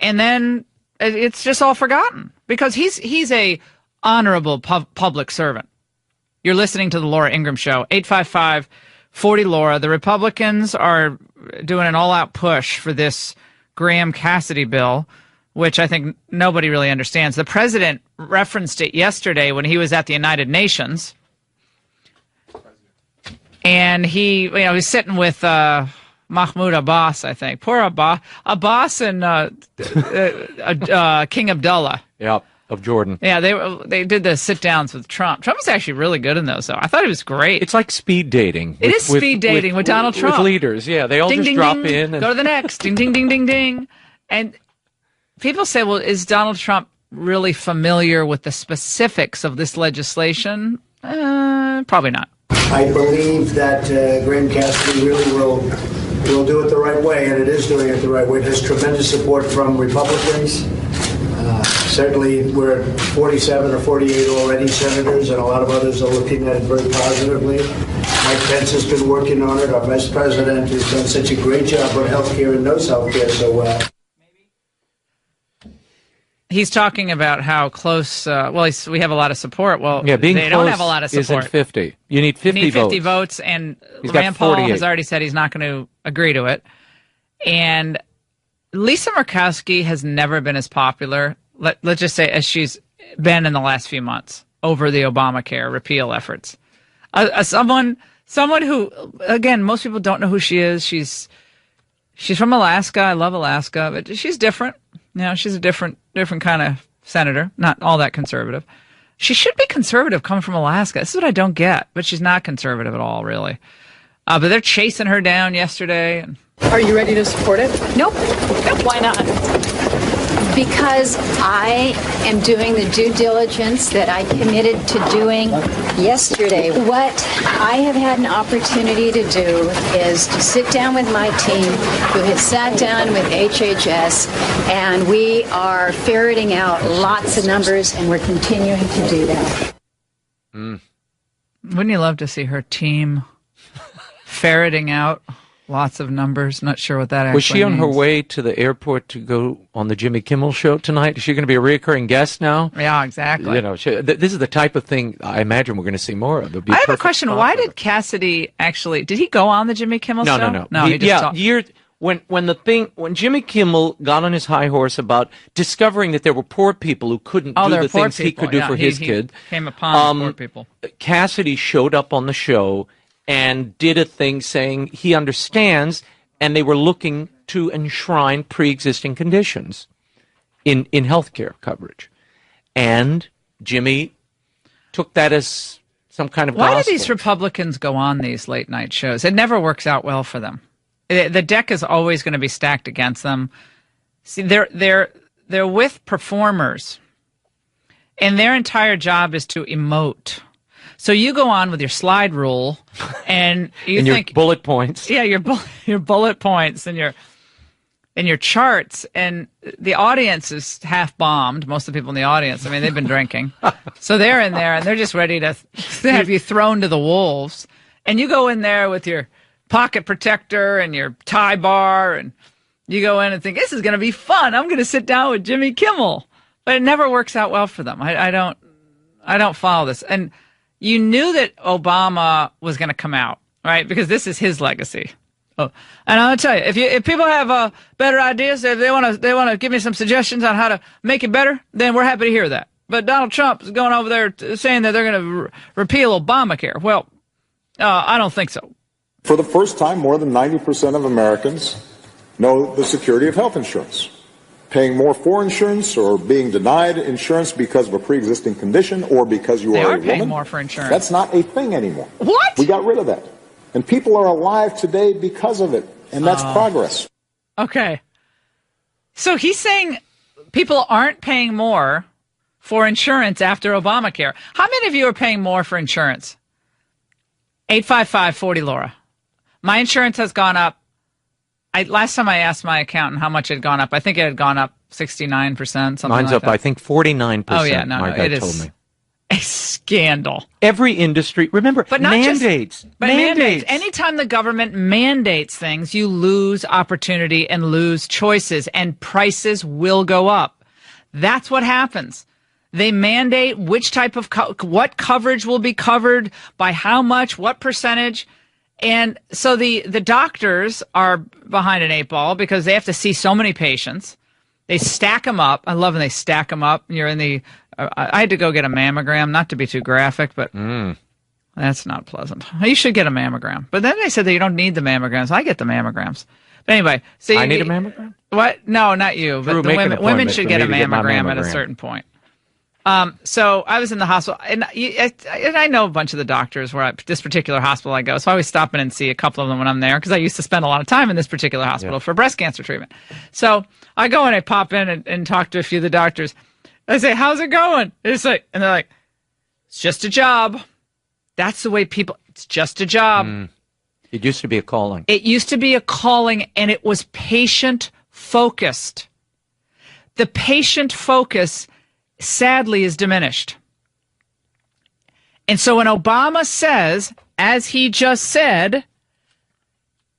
and then it's just all forgotten because he's a honorable public servant. You're listening to the Laura Ingraham Show. 855-40-LAURA. The Republicans are doing an all-out push for this Graham-Cassidy bill, which I think nobody really understands. The president referenced it yesterday when he was at the United Nations, and he was sitting with Mahmoud Abbas, I think. Poor Abbas and King Abdullah. Yeah. Of Jordan. Yeah, they did the sit-downs with Trump. Trump was actually really good in those, though. I thought he was great. It's like speed dating. It is speed dating with Donald Trump. With leaders, yeah. They all ding, just ding, drop ding, in. And go to the next. Ding, ding, ding, ding, ding. And people say, well, is Donald Trump really familiar with the specifics of this legislation? Probably not. I believe that Graham Cassidy really will do it the right way, and it is doing it the right way. It has tremendous support from Republicans. Certainly, we're at 47 or 48 already senators, and a lot of others are looking at it very positively. Mike Pence has been working on it. Our vice president has done such a great job on health care and knows health care so well. He's talking about how close, we have a lot of support. Well, yeah, being they close don't have a lot of support. Isn't 50. You need 50 votes, and He's got Rand Paul 48. has already said he's not going to agree to it. And Lisa Murkowski has never been as popular, let's just say, as she's been in the last few months over the Obamacare repeal efforts. Someone who, again, most people don't know who she is. She's from Alaska. I love Alaska, but she's different. You know, she's a different kind of senator, not all that conservative. She should be conservative coming from Alaska. This is what I don't get, but she's not conservative at all, really. But they're chasing her down yesterday. Are you ready to support it? Nope. Why not? Because I am doing the due diligence that I committed to doing yesterday. What I have had an opportunity to do is to sit down with my team who has sat down with HHS, and we are ferreting out lots of numbers, and we're continuing to do that. Wouldn't you love to see her team ferreting out lots of numbers? Not sure what that actually Was she on her means. way to the airport to go on the Jimmy Kimmel show tonight? Is she going to be a reoccurring guest now? Yeah, exactly. You know, this is the type of thing I imagine we're going to see more of. I have a question. Why did Cassidy did he go on the Jimmy Kimmel show? No. He just when Jimmy Kimmel got on his high horse about discovering that there were poor people who couldn't do the things he could do for his kid, came upon poor people. Cassidy showed up on the show and did a thing saying he understands, and they were looking to enshrine pre-existing conditions in healthcare coverage. And Jimmy took that as some kind of gospel. Why do these Republicans go on these late night shows? It never works out well for them. The deck is always going to be stacked against them. See, they're with performers, and their entire job is to emote. So you go on with your slide rule, and you think your bullet points. Yeah, your bullet points and your charts, and the audience is half bombed. Most of the people in the audience, I mean, they've been drinking, so they're in there and they're just ready to have you thrown to the wolves. And you go in there with your pocket protector and your tie bar, and you go in and think, this is going to be fun. I'm going to sit down with Jimmy Kimmel, but it never works out well for them. I don't follow this. And you knew that Obama was going to come out, right? Because this is his legacy. Oh, and I'll tell you, if people have better ideas, if they want to give me some suggestions on how to make it better, then we're happy to hear that. But Donald Trump is going over there saying that they're going to repeal Obamacare. Well, I don't think so. For the first time, more than 90% of Americans know the security of health insurance. Paying more for insurance or being denied insurance because of a pre-existing condition or because you are a woman. They are paying more for insurance. That's not a thing anymore. What? We got rid of that. And people are alive today because of it. And that's progress. Okay. So he's saying people aren't paying more for insurance after Obamacare. How many of you are paying more for insurance? 855-40-LAURA. My insurance has gone up. Last time I asked my accountant how much it had gone up, I think it had gone up 69%, something Mine's like up, that. I think, 49%. Oh, yeah, no, my guy it told is me. a scandal. Every industry, remember, But not mandates. But mandates. Anytime the government mandates things, you lose opportunity and lose choices, and prices will go up. That's what happens. They mandate which type of what coverage will be covered by how much, what percentage. And so the doctors are behind an 8 ball because they have to see so many patients. They stack them up. I love when they stack them up. You're in the I had to go get a mammogram, not to be too graphic, but that's not pleasant. You should get a mammogram. But then they said that you don't need the mammograms. I get the mammograms. But anyway, so I need a mammogram? What? No, not you. But the women should get a mammogram at a certain point. So I was in the hospital, and I know a bunch of the doctors where this particular hospital I go, so I always stop in and see a couple of them when I'm there, because I used to spend a lot of time in this particular hospital for breast cancer treatment. So I go and I pop in and talk to a few of the doctors. I say, how's it going? And they're like, it's just a job. That's the way it's just a job. It used to be a calling. It used to be a calling, and it was patient-focused. The patient focus sadly is diminished. And so when Obama says, as he just said,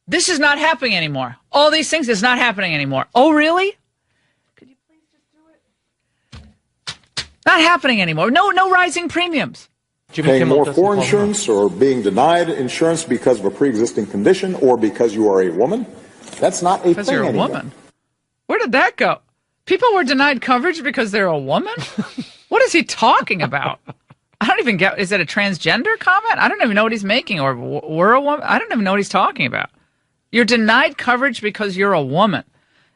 this is not happening anymore. All these things is not happening anymore. Oh, really? Could you please just do it? Not happening anymore. No rising premiums. Paying more for insurance or being denied insurance because of a pre-existing condition or because you are a woman. That's not a thing anymore. Because you're a woman. Where did that go? People were denied coverage because they're a woman? What is he talking about? I don't even get, is it a transgender comment? I don't even know what he's making, or we're a woman. I don't even know what he's talking about. You're denied coverage because you're a woman.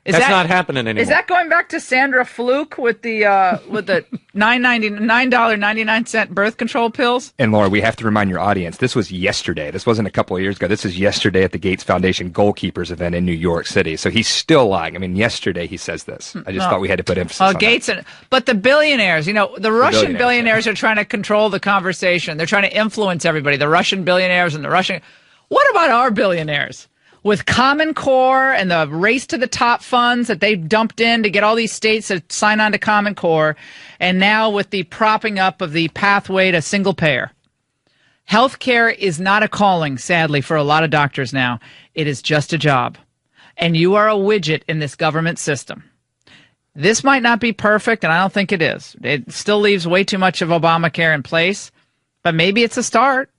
That's not happening anymore. Is that going back to Sandra Fluke with the $9.99 birth control pills? And Laura, we have to remind your audience, this was yesterday. This wasn't a couple of years ago. This is yesterday at the Gates Foundation Goalkeepers event in New York City. So he's still lying. I mean, yesterday he says this. I just thought we had to put emphasis on Gates that. But the billionaires, the Russian billionaires are trying to control the conversation. They're trying to influence everybody. The Russian billionaires and the Russian. What about our billionaires? With Common Core and the race to the top funds that they dumped in to get all these states to sign on to Common Core, and now with the propping up of the pathway to single payer. Healthcare is not a calling, sadly, for a lot of doctors now. It is just a job. And you are a widget in this government system. This might not be perfect, and I don't think it is. It still leaves way too much of Obamacare in place, but maybe it's a start.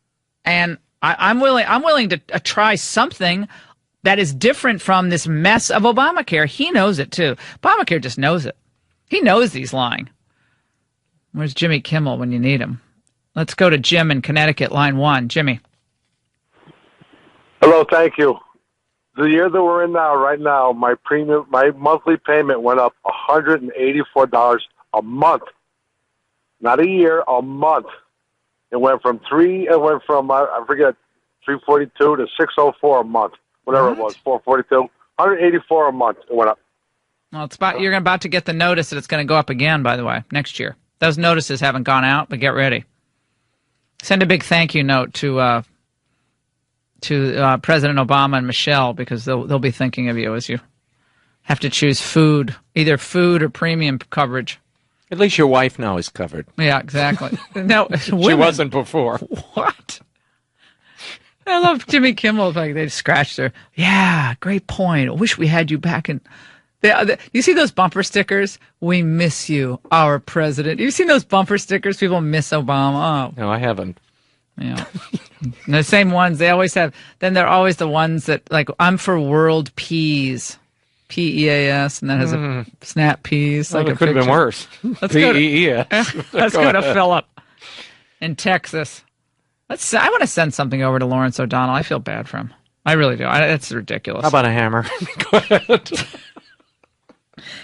And I'm willing to try something that is different from this mess of Obamacare. He knows it, too. Obamacare just knows it. He knows he's lying. Where's Jimmy Kimmel when you need him? Let's go to Jim in Connecticut, line 1. Jimmy. Hello, thank you. The year that we're in now, right now, my monthly payment went up $184 a month. Not a year, a month. It went from I forget, 342 to 604 a month. Whatever it was, 442, 184 a month. It went up. Well, you're about to get the notice that it's going to go up again, by the way, next year. Those notices haven't gone out, but get ready. Send a big thank you note to President Obama and Michelle, because they'll be thinking of you as you have to choose either food or premium coverage. At least your wife now is covered. Yeah, exactly. No, she wasn't before. What? I love Jimmy Kimmel. Like they scratched her. Yeah, great point. I wish we had you back in. You see those bumper stickers? We miss you, our president. You've seen those bumper stickers? People miss Obama. Oh. No, I haven't. Yeah. The same ones they always have. Then they're always the ones that, like, I'm for world peas. P-E-A-S, and that has a snap peas. Well, like it could have been worse. P-E-E-S. Let's go to Philip in Texas. I want to send something over to Lawrence O'Donnell. I feel bad for him. I really do. It's ridiculous. How about a hammer? Go ahead.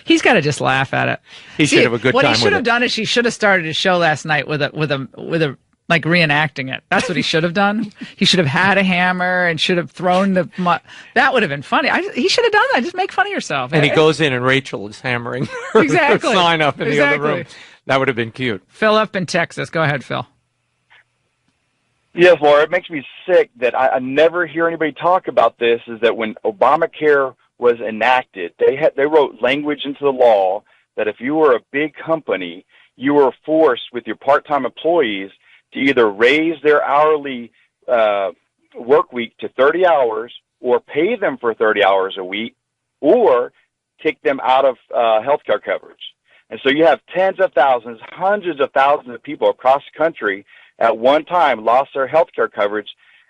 He's got to just laugh at it. He should have a good time with it. What he should have done is he should have started his show last night with a like reenacting it. That's what he should have done. He should have had a hammer and should have thrown that would have been funny. He should have done that. Just make fun of yourself. And he goes in and Rachel is hammering her sign up in the other room. That would have been cute. Philip in Texas. Go ahead, Phil. Yes, Laura, it makes me sick that I never hear anybody talk about this, is that when Obamacare was enacted, they wrote language into the law that if you were a big company, you were forced with your part-time employees to either raise their hourly work week to 30 hours or pay them for 30 hours a week or kick them out of health care coverage. And so you have tens of thousands, hundreds of thousands of people across the country at one time lost their health care coverage.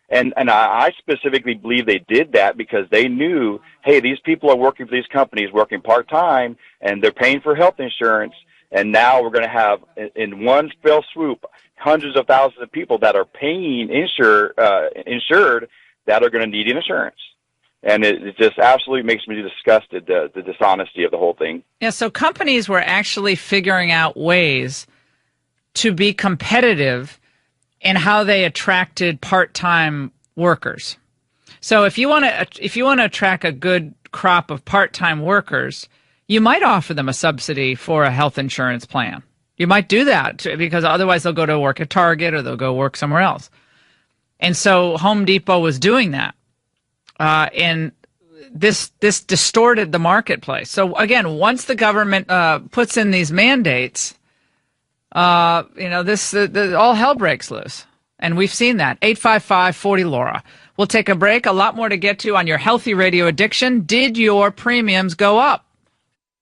And I specifically believe they did that because they knew, hey, these people are working for these companies, working part-time, and they're paying for health insurance. And now we're going to have, in one fell swoop, hundreds of thousands of people that are paying insured that are going to need insurance. And it just absolutely makes me disgusted, the dishonesty of the whole thing. Yeah, so companies were actually figuring out ways to be competitive in how they attracted part-time workers. So if you want to attract a good crop of part-time workers, you might offer them a subsidy for a health insurance plan. You might do that because otherwise they'll go to work at Target or they'll go work somewhere else. And so Home Depot was doing that. And this distorted the marketplace. So again, once the government puts in these mandates, all hell breaks loose. And we've seen that. 855-40-LAURA. We'll take a break. A lot more to get to on your healthy radio addiction. Did your premiums go up?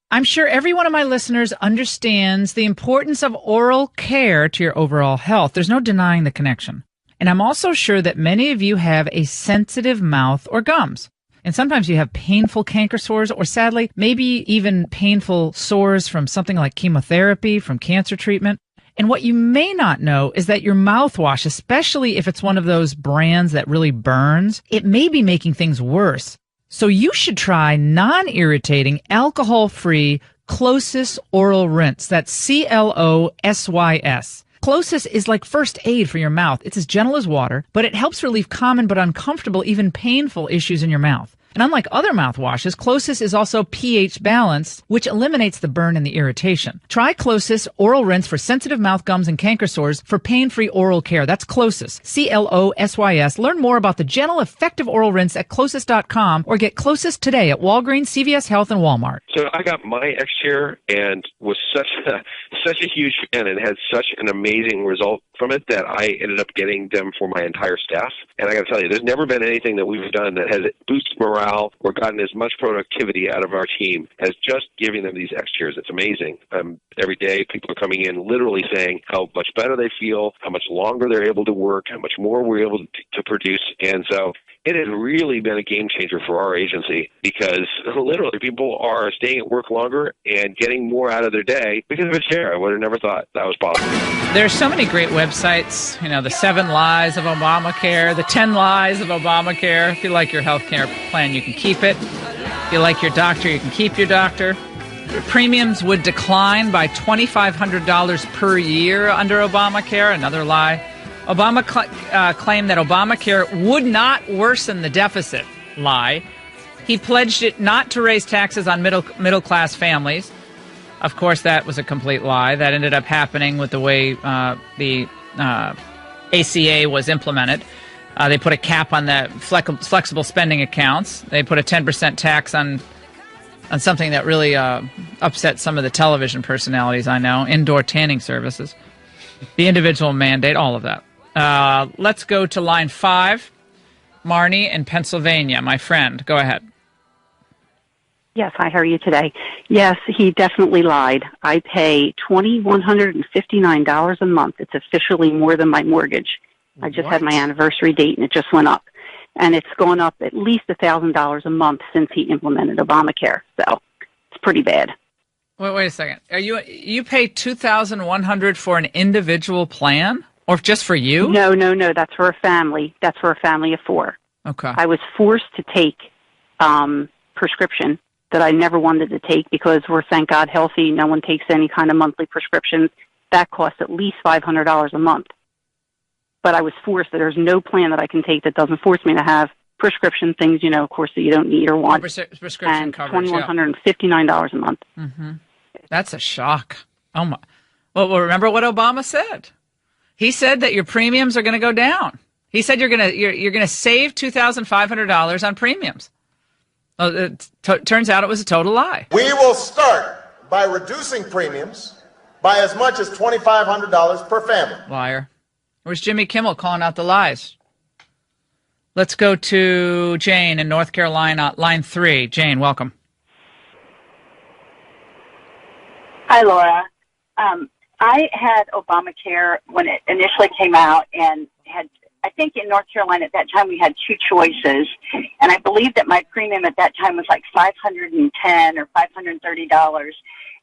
I'm sure every one of my listeners understands the importance of oral care to your overall health. There's no denying the connection. And I'm also sure that many of you have a sensitive mouth or gums. And sometimes you have painful canker sores, or sadly, maybe even painful sores from something like chemotherapy, from cancer treatment. And what you may not know is that your mouthwash, especially if it's one of those brands that really burns, it may be making things worse. So you should try non-irritating, alcohol-free Closys Oral Rinse. That's Closys. Closys is like first aid for your mouth. It's as gentle as water, but it helps relieve common but uncomfortable, even painful issues in your mouth. And unlike other mouthwashes, Closys is also pH balanced, which eliminates the burn and the irritation. Try Closys Oral Rinse for sensitive mouth, gums, and canker sores for pain-free oral care. That's Closys, Closys. Learn more about the gentle, effective oral rinse at Closys.com or get Closys today at Walgreens, CVS Health, and Walmart. So I got my X-Chair and was such a huge fan and had such an amazing result from it that I ended up getting them for my entire staff. And I got to tell you, there's never been anything that we've done that has boosted morale or gotten as much productivity out of our team as just giving them these X-Chairs. It's amazing. Every day people are coming in literally saying how much better they feel, how much longer they're able to work, how much more we're able to produce. And so it has really been a game changer for our agency because literally people are staying at work longer and getting more out of their day because of a chair. I would have never thought that was possible. There's so many great websites, the 7 Lies of Obamacare, the 10 Lies of Obamacare. If you like your health care plan, you can keep it. If you like your doctor, you can keep your doctor. Premiums would decline by $2,500 per year under Obamacare. Another lie. Obama claimed that Obamacare would not worsen the deficit. Lie. He pledged it not to raise taxes on middle-class families. Of course, that was a complete lie. That ended up happening with the way the ACA was implemented. They put a cap on the flexible spending accounts. They put a 10% tax on something that really upset some of the television personalities I know, indoor tanning services. The individual mandate, all of that. Let's go to line 5. Marnie in Pennsylvania, my friend. Go ahead. Yes, hi, how are you today? Yes, he definitely lied. I pay $2,159 a month. It's officially more than my mortgage. I just had my anniversary date, and it just went up. And it's gone up at least $1,000 a month since he implemented Obamacare. So it's pretty bad. Wait a second. You pay $2,100 for an individual plan, or just for you? No. That's for a family. That's for a family of 4. Okay. I was forced to take prescription that I never wanted to take because we're, thank God, healthy. No one takes any kind of monthly prescriptions. That costs at least $500 a month. But I was forced that there's no plan that I can take that doesn't force me to have prescription things, of course, that you don't need or want. Prescription and coverage, $2,159 a month. Mm-hmm. That's a shock. Oh my! Well, remember what Obama said. He said that your premiums are going to go down. He said you're going to save $2,500 on premiums. Well, it turns out it was a total lie. We will start by reducing premiums by as much as $2,500 per family. Liar. Where's Jimmy Kimmel calling out the lies? Let's go to Jane in North Carolina, line 3. Jane, welcome. Hi, Laura. I had Obamacare when it initially came out and I think in North Carolina at that time we had 2 choices, and I believe that my premium at that time was like $510 or $530.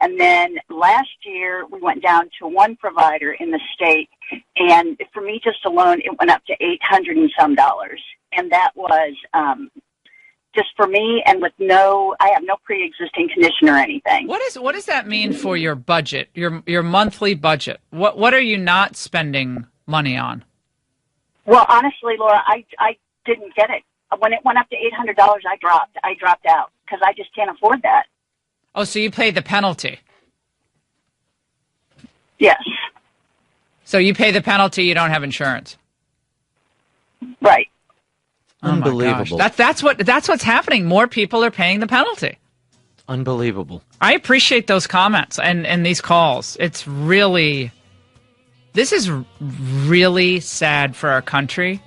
And then last year we went down to one provider in the state, and for me just alone it went up to $800 and some dollars, and that was just for me, and I have no pre-existing condition or anything. What does that mean for your budget, your monthly budget? What are you not spending money on? Well, honestly, Laura, I didn't get it. When it went up to $800, I dropped out because I just can't afford that. Oh, so you paid the penalty? Yes. So you pay the penalty, you don't have insurance? Right. Unbelievable. That's what's happening. More people are paying the penalty. Unbelievable. I appreciate those comments and these calls. This is really sad for our country,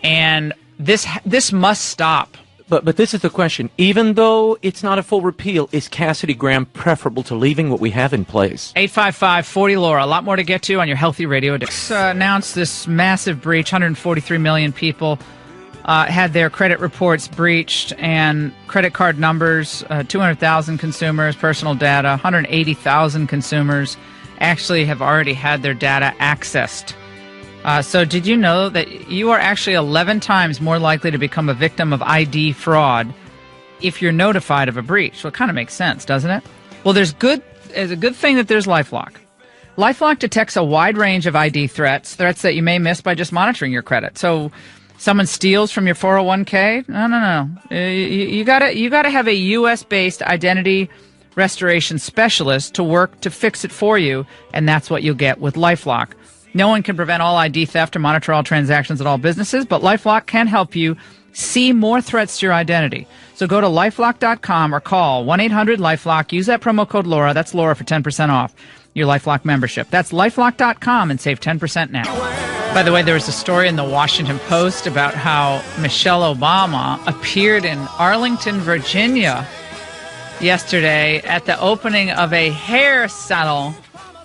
and this must stop. But this is the question. Even though it's not a full repeal, is Cassidy Graham preferable to leaving what we have in place? 855-40-LAURA. A lot more to get to on your Healthy Radio. Announced this massive breach, 143 million people had their credit reports breached and credit card numbers, 200,000 consumers, personal data, 180,000 consumers actually have already had their data accessed. So did you know that you are actually 11 times more likely to become a victim of ID fraud if you're notified of a breach? Well, it kind of makes sense, doesn't it? Well, it's a good thing that there's LifeLock. LifeLock detects a wide range of ID threats that you may miss by just monitoring your credit. So someone steals from your 401k? No. You gotta have a U.S.-based identity restoration specialist to work to fix it for you, and that's what you'll get with LifeLock. No one can prevent all ID theft or monitor all transactions at all businesses, but LifeLock can help you see more threats to your identity. So go to LifeLock.com or call 1-800-LifeLock. Use that promo code Laura. That's Laura for 10% off your LifeLock membership. That's LifeLock.com and save 10% now. By the way, there was a story in the Washington Post about how Michelle Obama appeared in Arlington, Virginia yesterday at the opening of a hair salon.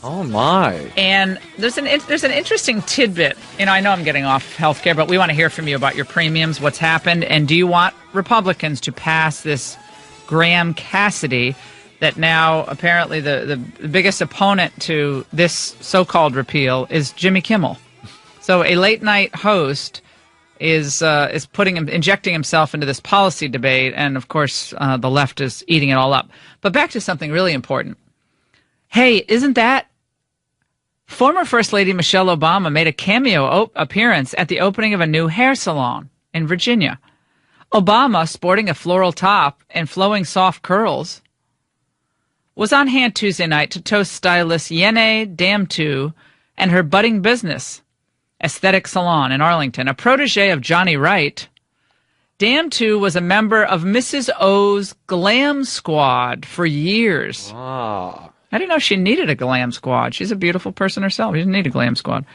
Oh, my. And there's an interesting tidbit. I know I'm getting off healthcare, but we want to hear from you about your premiums, what's happened, and do you want Republicans to pass this Graham Cassidy that now apparently the biggest opponent to this so-called repeal is Jimmy Kimmel. So a late-night host is injecting himself into this policy debate, and of course the left is eating it all up. But back to something really important. Hey, isn't that former First Lady Michelle Obama made a cameo appearance at the opening of a new hair salon in Virginia. Obama, sporting a floral top and flowing soft curls, was on hand Tuesday night to toast stylist Yene Damtu and her budding business, Aesthetic Salon in Arlington. A protege of Johnny Wright, Damtu was a member of Mrs. O's Glam Squad for years. Ah. I didn't know she needed a glam squad. She's a beautiful person herself. She doesn't need a glam squad.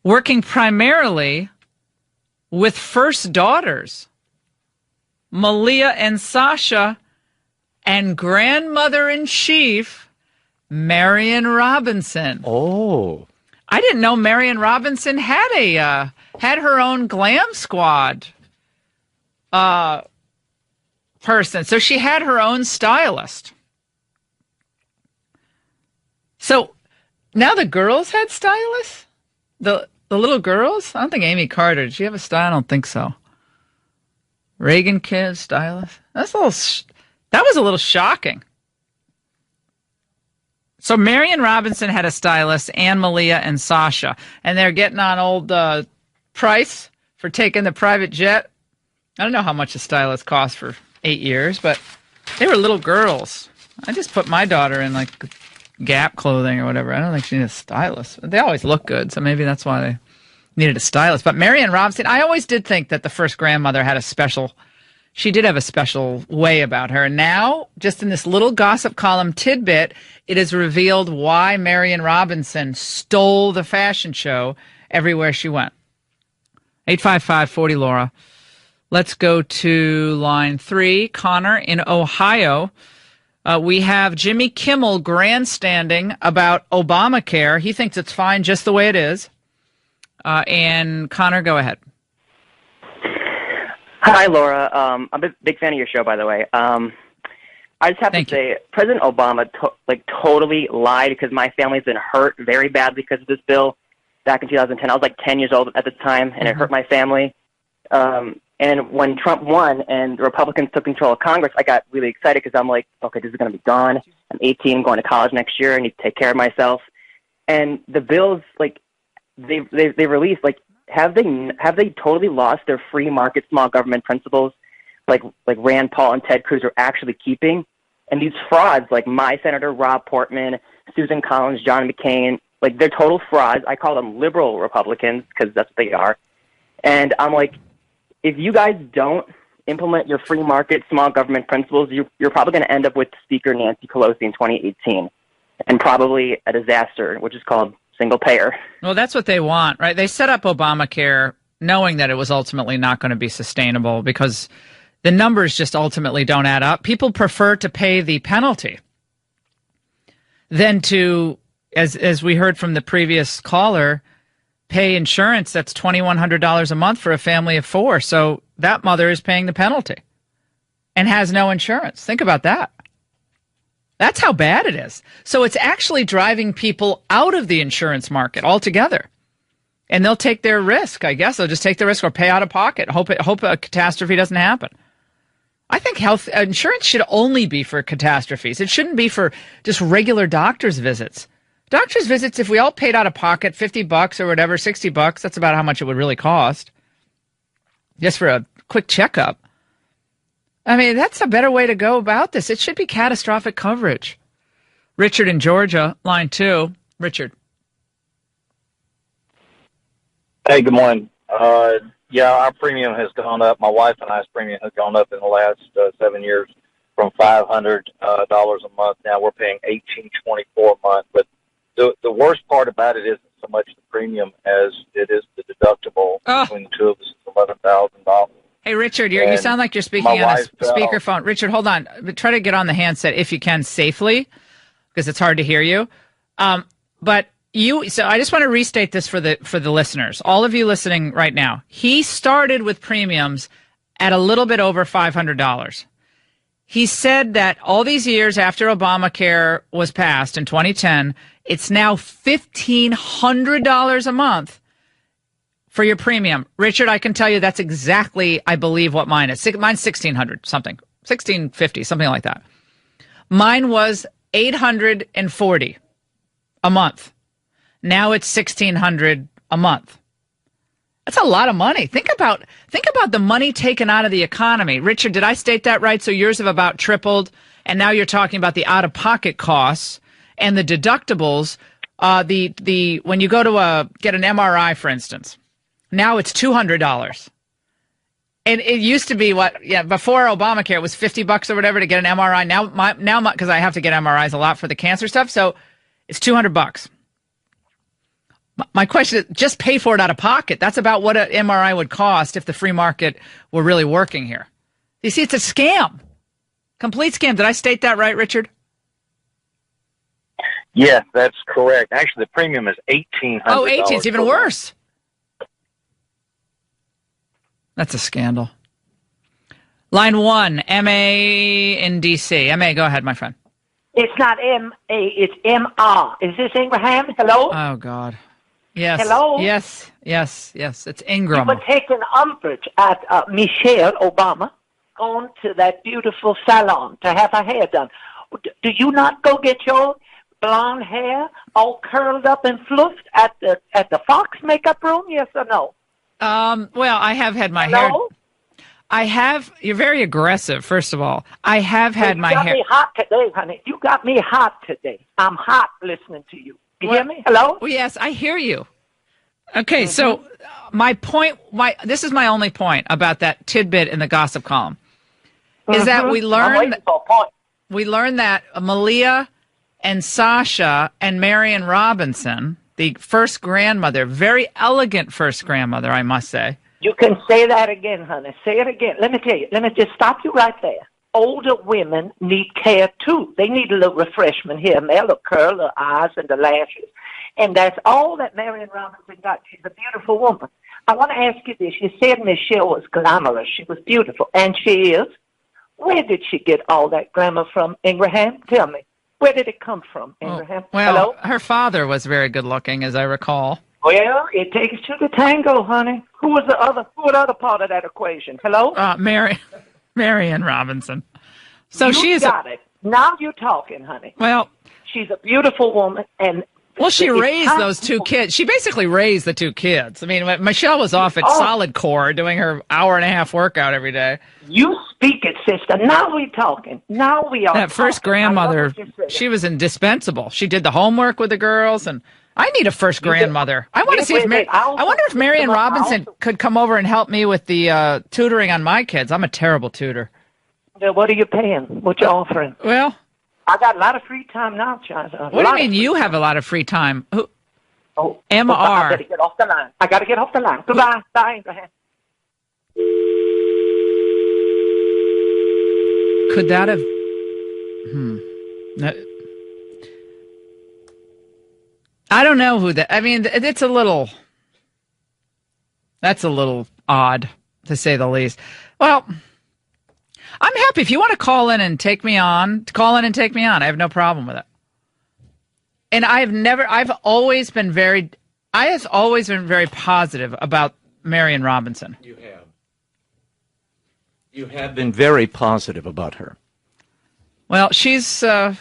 Working primarily with first daughters, Malia and Sasha, and grandmother-in-chief, Marion Robinson. Oh. I didn't know Marion Robinson had her own glam squad person. So she had her own stylist. So now the girls had stylists? The little girls? I don't think Amy Carter, did she have a style? I don't think so. Reagan kid stylist? That was a little shocking. So Marion Robinson had a stylist, and Malia and Sasha, and they're getting on old Price for taking the private jet. I don't know how much a stylist cost for 8 years, but they were little girls. I just put my daughter in like Gap clothing or whatever. I don't think she needed a stylist. They always look good, so maybe that's why they needed a stylist. But Marion Robinson, I always did think that the first grandmother had she did have a special way about her. And now, just in this little gossip column tidbit, it is revealed why Marion Robinson stole the fashion show everywhere she went. 855-40-LAURA. Let's go to line 3. Connor in Ohio. We have Jimmy Kimmel grandstanding about Obamacare. He thinks it's fine just the way it is. And Connor, go ahead. Hi, Laura. I'm a big fan of your show, by the way. I just have to say, President Obama totally lied because my family's been hurt very badly because of this bill back in 2010. I was like 10 years old at the time, and it hurt my family. And when Trump won and the Republicans took control of Congress, I got really excited because I'm like, okay, this is going to be gone. I'm 18, going to college next year. I need to take care of myself. And the bills, they released, have they totally lost their free market small government principles like Rand Paul and Ted Cruz are actually keeping? And these frauds like my Senator Rob Portman, Susan Collins, John McCain, they're total frauds. I call them liberal Republicans because that's what they are. And I'm like, if you guys don't implement your free market small government principles, you're probably going to end up with Speaker Nancy Pelosi in 2018 and probably a disaster, which is called single payer. Well, that's what they want, right? They set up Obamacare knowing that it was ultimately not going to be sustainable because the numbers just ultimately don't add up. People prefer to pay the penalty than to, as we heard from the previous caller, pay insurance that's $2,100 a month for a family of 4. So that mother is paying the penalty and has no insurance. Think about that. That's how bad it is. So it's actually driving people out of the insurance market altogether. And they'll take their risk, I guess. They'll just take the risk or pay out of pocket. Hope a catastrophe doesn't happen. I think health insurance should only be for catastrophes. It shouldn't be for just regular doctor's visits. Doctor's visits, if we all paid out of pocket $50 or whatever, $60, that's about how much it would really cost. Just for a quick checkup. I mean, that's a better way to go about this. It should be catastrophic coverage. Richard in Georgia, line 2. Richard. Hey, good morning. Yeah, our premium has gone up. My wife and I's premium has gone up in the last 7 years from $500 a month. Now we're paying $1,824 a month. But the worst part about it isn't so much the premium as it is the deductible between the two of us. It's $11,000. Hey, Richard, you sound like you're speaking on a speakerphone. Richard, hold on. Try to get on the handset if you can safely, because it's hard to hear you. So I just want to restate this for the listeners, all of you listening right now. He started with premiums at a little bit over $500. He said that all these years after Obamacare was passed in 2010, it's now $1,500 a month for your premium. Richard, I can tell you that's exactly, I believe, what mine is. Mine's $1,600 something, $1,650, something like that. Mine was $840 a month. Now it's $1,600 a month. That's a lot of money. Think about the money taken out of the economy. Richard, did I state that right? So yours have about tripled, and now you're talking about the out-of-pocket costs and the deductibles. When you go to get an MRI, for instance, now it's $200. And it used to be before Obamacare, it was $50 or whatever to get an MRI. Now because I have to get MRIs a lot for the cancer stuff, so it's $200. My question is, just pay for it out of pocket. That's about what an MRI would cost if the free market were really working here. You see, it's a scam. Complete scam. Did I state that right, Richard? Yes, that's correct. Actually, the premium is $1,800. Oh, 18. It's even worse. That's a scandal. Line 1, M.A. in D.C. M.A., go ahead, my friend. It's not M.A., it's M.R. Is this Ingraham? Hello? Oh, God. Yes. Hello? Yes. It's Ingram. You were taking umbrage at Michelle Obama going to that beautiful salon to have her hair done. Do you not go get your blonde hair all curled up and fluffed at the Fox makeup room? Yes or no? Well, I have had my hair. You're very aggressive, first of all. I have had my hair. You got me hot today, honey. You got me hot today. I'm hot listening to you. You hear me? Hello? Well, yes, I hear you. Okay, so my point, this is my only point about that tidbit in the gossip column, is that we learned that Malia and Sasha and Marion Robinson, the first grandmother, very elegant first grandmother, I must say. You can say that again, honey. Say it again. Let me tell you. Let me just stop you right there. Older women need care, too. They need a little refreshment here and there, a little curl, the eyes and the lashes. And that's all that Marion Robinson got. She's a beautiful woman. I want to ask you this. You said Michelle was glamorous. She was beautiful. And she is. Where did she get all that glamour from, Ingraham? Tell me. Where did it come from, Ingraham? Well, her father was very good looking, as I recall. Well, it takes two to tango, honey. Who was the other part of that equation? Hello? Marion Robinson. So you got it. Now you're talking, honey. Well, she's a beautiful woman, and she raised those two kids. She basically raised the two kids. I mean, Michelle was off at Solid Core doing her hour-and-a-half workout every day. You speak it, sister. Now we're talking. Now we are. That first grandmother, she was indispensable. She did the homework with the girls, and I need a first grandmother. I want to see I wonder if Marion Robinson could come over and help me with the tutoring on my kids. I'm a terrible tutor. What are you paying? What you offering? Well, I got a lot of free time now, Charles. What do you mean you have a lot of free time? MR. I got to get off the line. Goodbye. Bye. Could that have... I don't know who that... I mean, it's a little... That's a little odd, to say the least. Well, I'm happy. If you want to call in and take me on, I have no problem with it. And I've always been very positive about Marion Robinson. You have been very positive about her. Well, she's, and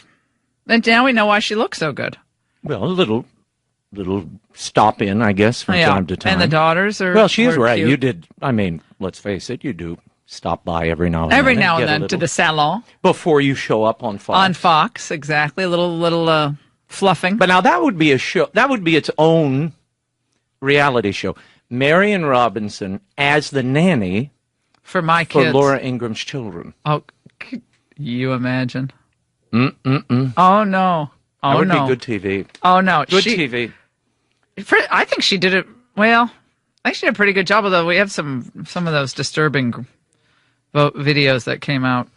now we know why she looks so good. Well, a little stop in, I guess, from time to time. And the daughters are. Well, she's right. Cute. You did. I mean, let's face it. You do stop by every now and then to the salon before you show up on Fox. On Fox, exactly. A little fluffing. But now that would be a show. That would be its own reality show. Marion Robinson as the nanny for my kids, for Laura Ingram's children. Oh, could you imagine? Mm-mm-mm. Oh no! Oh that would no! be good TV. Oh no! Good TV. I think she did it well. I think she did a pretty good job. Although we have some of those disturbing videos that came out.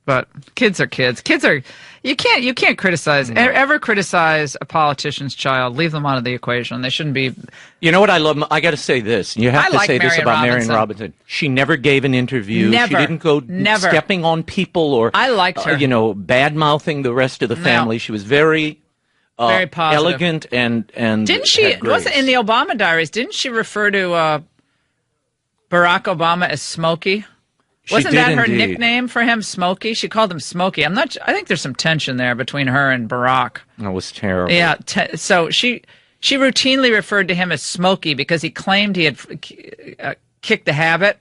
But kids are kids. Kids are you can't criticize ever criticize a politician's child. Leave them out of the equation. They shouldn't be. You know what I love? I got to say this. You have to say this about Marion Robinson. She never gave an interview. Never. She didn't go stepping on people or I liked her. Bad mouthing the rest of the family. She was very positive, elegant and didn't she? Wasn't in the Obama diaries? Didn't she refer to Barack Obama as Smokey? Wasn't that her nickname for him, Smokey? She called him Smokey. I think there's some tension there between her and Barack. That was terrible. Yeah. So she routinely referred to him as Smokey because he claimed he had kicked the habit.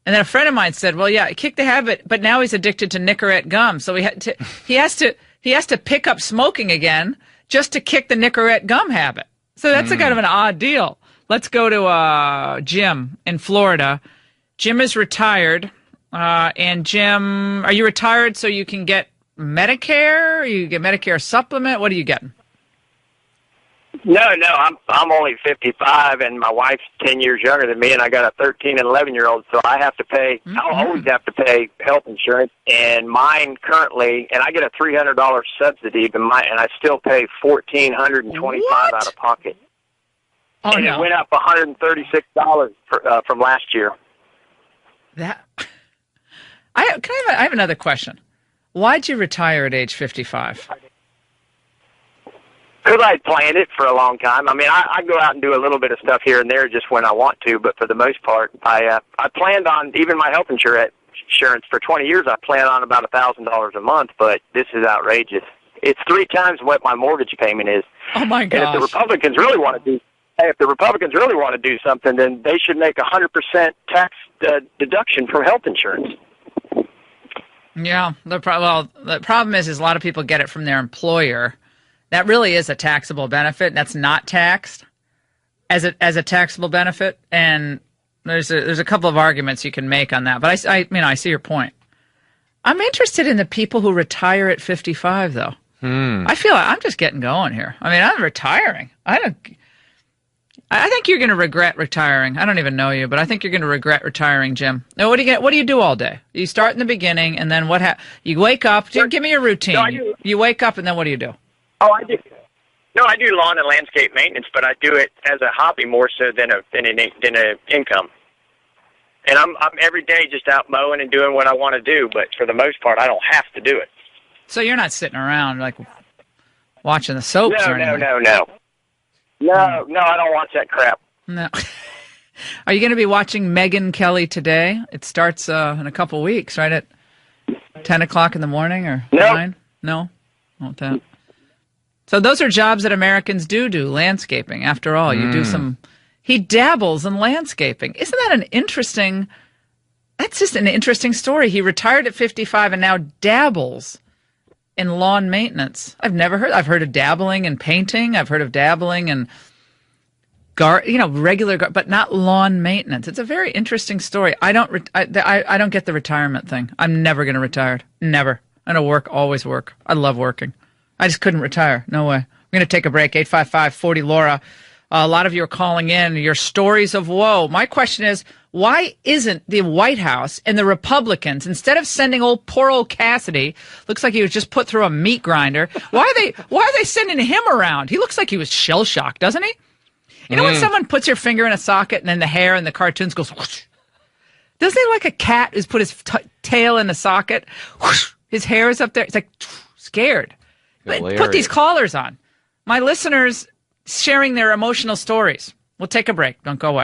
And then a friend of mine said, "Well, yeah, he kicked the habit, but now he's addicted to Nicorette gum. So he has to pick up smoking again just to kick the Nicorette gum habit. So that's a kind of an odd deal." Let's go to Jim in Florida. Jim is retired, and Jim, are you retired so you can get Medicare? You get Medicare supplement? What are you getting? No, I'm only 55, and my wife's 10 years younger than me, and I got a 13 and 11-year-old, so I have to pay. I'll always have to pay health insurance, and mine currently, and I get a $300 subsidy, and I still pay $1,425 out of pocket. Oh, and it went up $136 from last year. I have another question. Why'd you retire at age 55? Because I planned it for a long time. I mean, I go out and do a little bit of stuff here and there just when I want to, but for the most part, I planned on, even my health insurance for 20 years, I planned on about $1,000 a month, but this is outrageous. It's 3 times what my mortgage payment is. Oh, my gosh. And if the Republicans really want to do something, then they should make 100% tax deduction from health insurance. Yeah, the problem is a lot of people get it from their employer. That really is a taxable benefit. That's not taxed as a taxable benefit, and there's a couple of arguments you can make on that. But I see your point. I'm interested in the people who retire at 55, though. I feel like I'm just getting going here. I mean, I'm retiring. I think you're going to regret retiring. I don't even know you, but I think you're going to regret retiring, Jim. Now, what do you do all day? You start in the beginning, and then you wake up. Give me your routine. No, I do. You wake up, and then what do you do? Oh, I do. No, I do lawn and landscape maintenance, but I do it as a hobby more so than an income. And I'm every day just out mowing and doing what I want to do, but for the most part, I don't have to do it. So you're not sitting around like watching the soaps or anything? No, I don't watch that crap. No. Are you going to be watching Megyn Kelly today? It starts in a couple weeks, right at 10 o'clock in the morning or 9? No? Not that. So those are jobs that Americans do, landscaping. After all, you do some... He dabbles in landscaping. Isn't that an interesting... That's just an interesting story. He retired at 55 and now dabbles in lawn maintenance. I've heard of dabbling in painting. I've heard of dabbling in regular, but not lawn maintenance. It's a very interesting story. I don't get the retirement thing. I'm never going to retire. Never. I'm going to always work. I love working. I just couldn't retire. No way. We're going to take a break. 855-40-LAURA. A lot of you are calling in your stories of woe. My question is, why isn't the White House and the Republicans, instead of sending poor old Cassidy, looks like he was just put through a meat grinder, why are they sending him around? He looks like he was shell-shocked, doesn't he? You know when someone puts your finger in a socket and then the hair in the cartoons goes whoosh? Doesn't it like a cat who's put his tail in the socket? Whoosh, his hair is up there. It's like scared. Hilarious. Put these collars on. My listeners sharing their emotional stories. We'll take a break. Don't go away.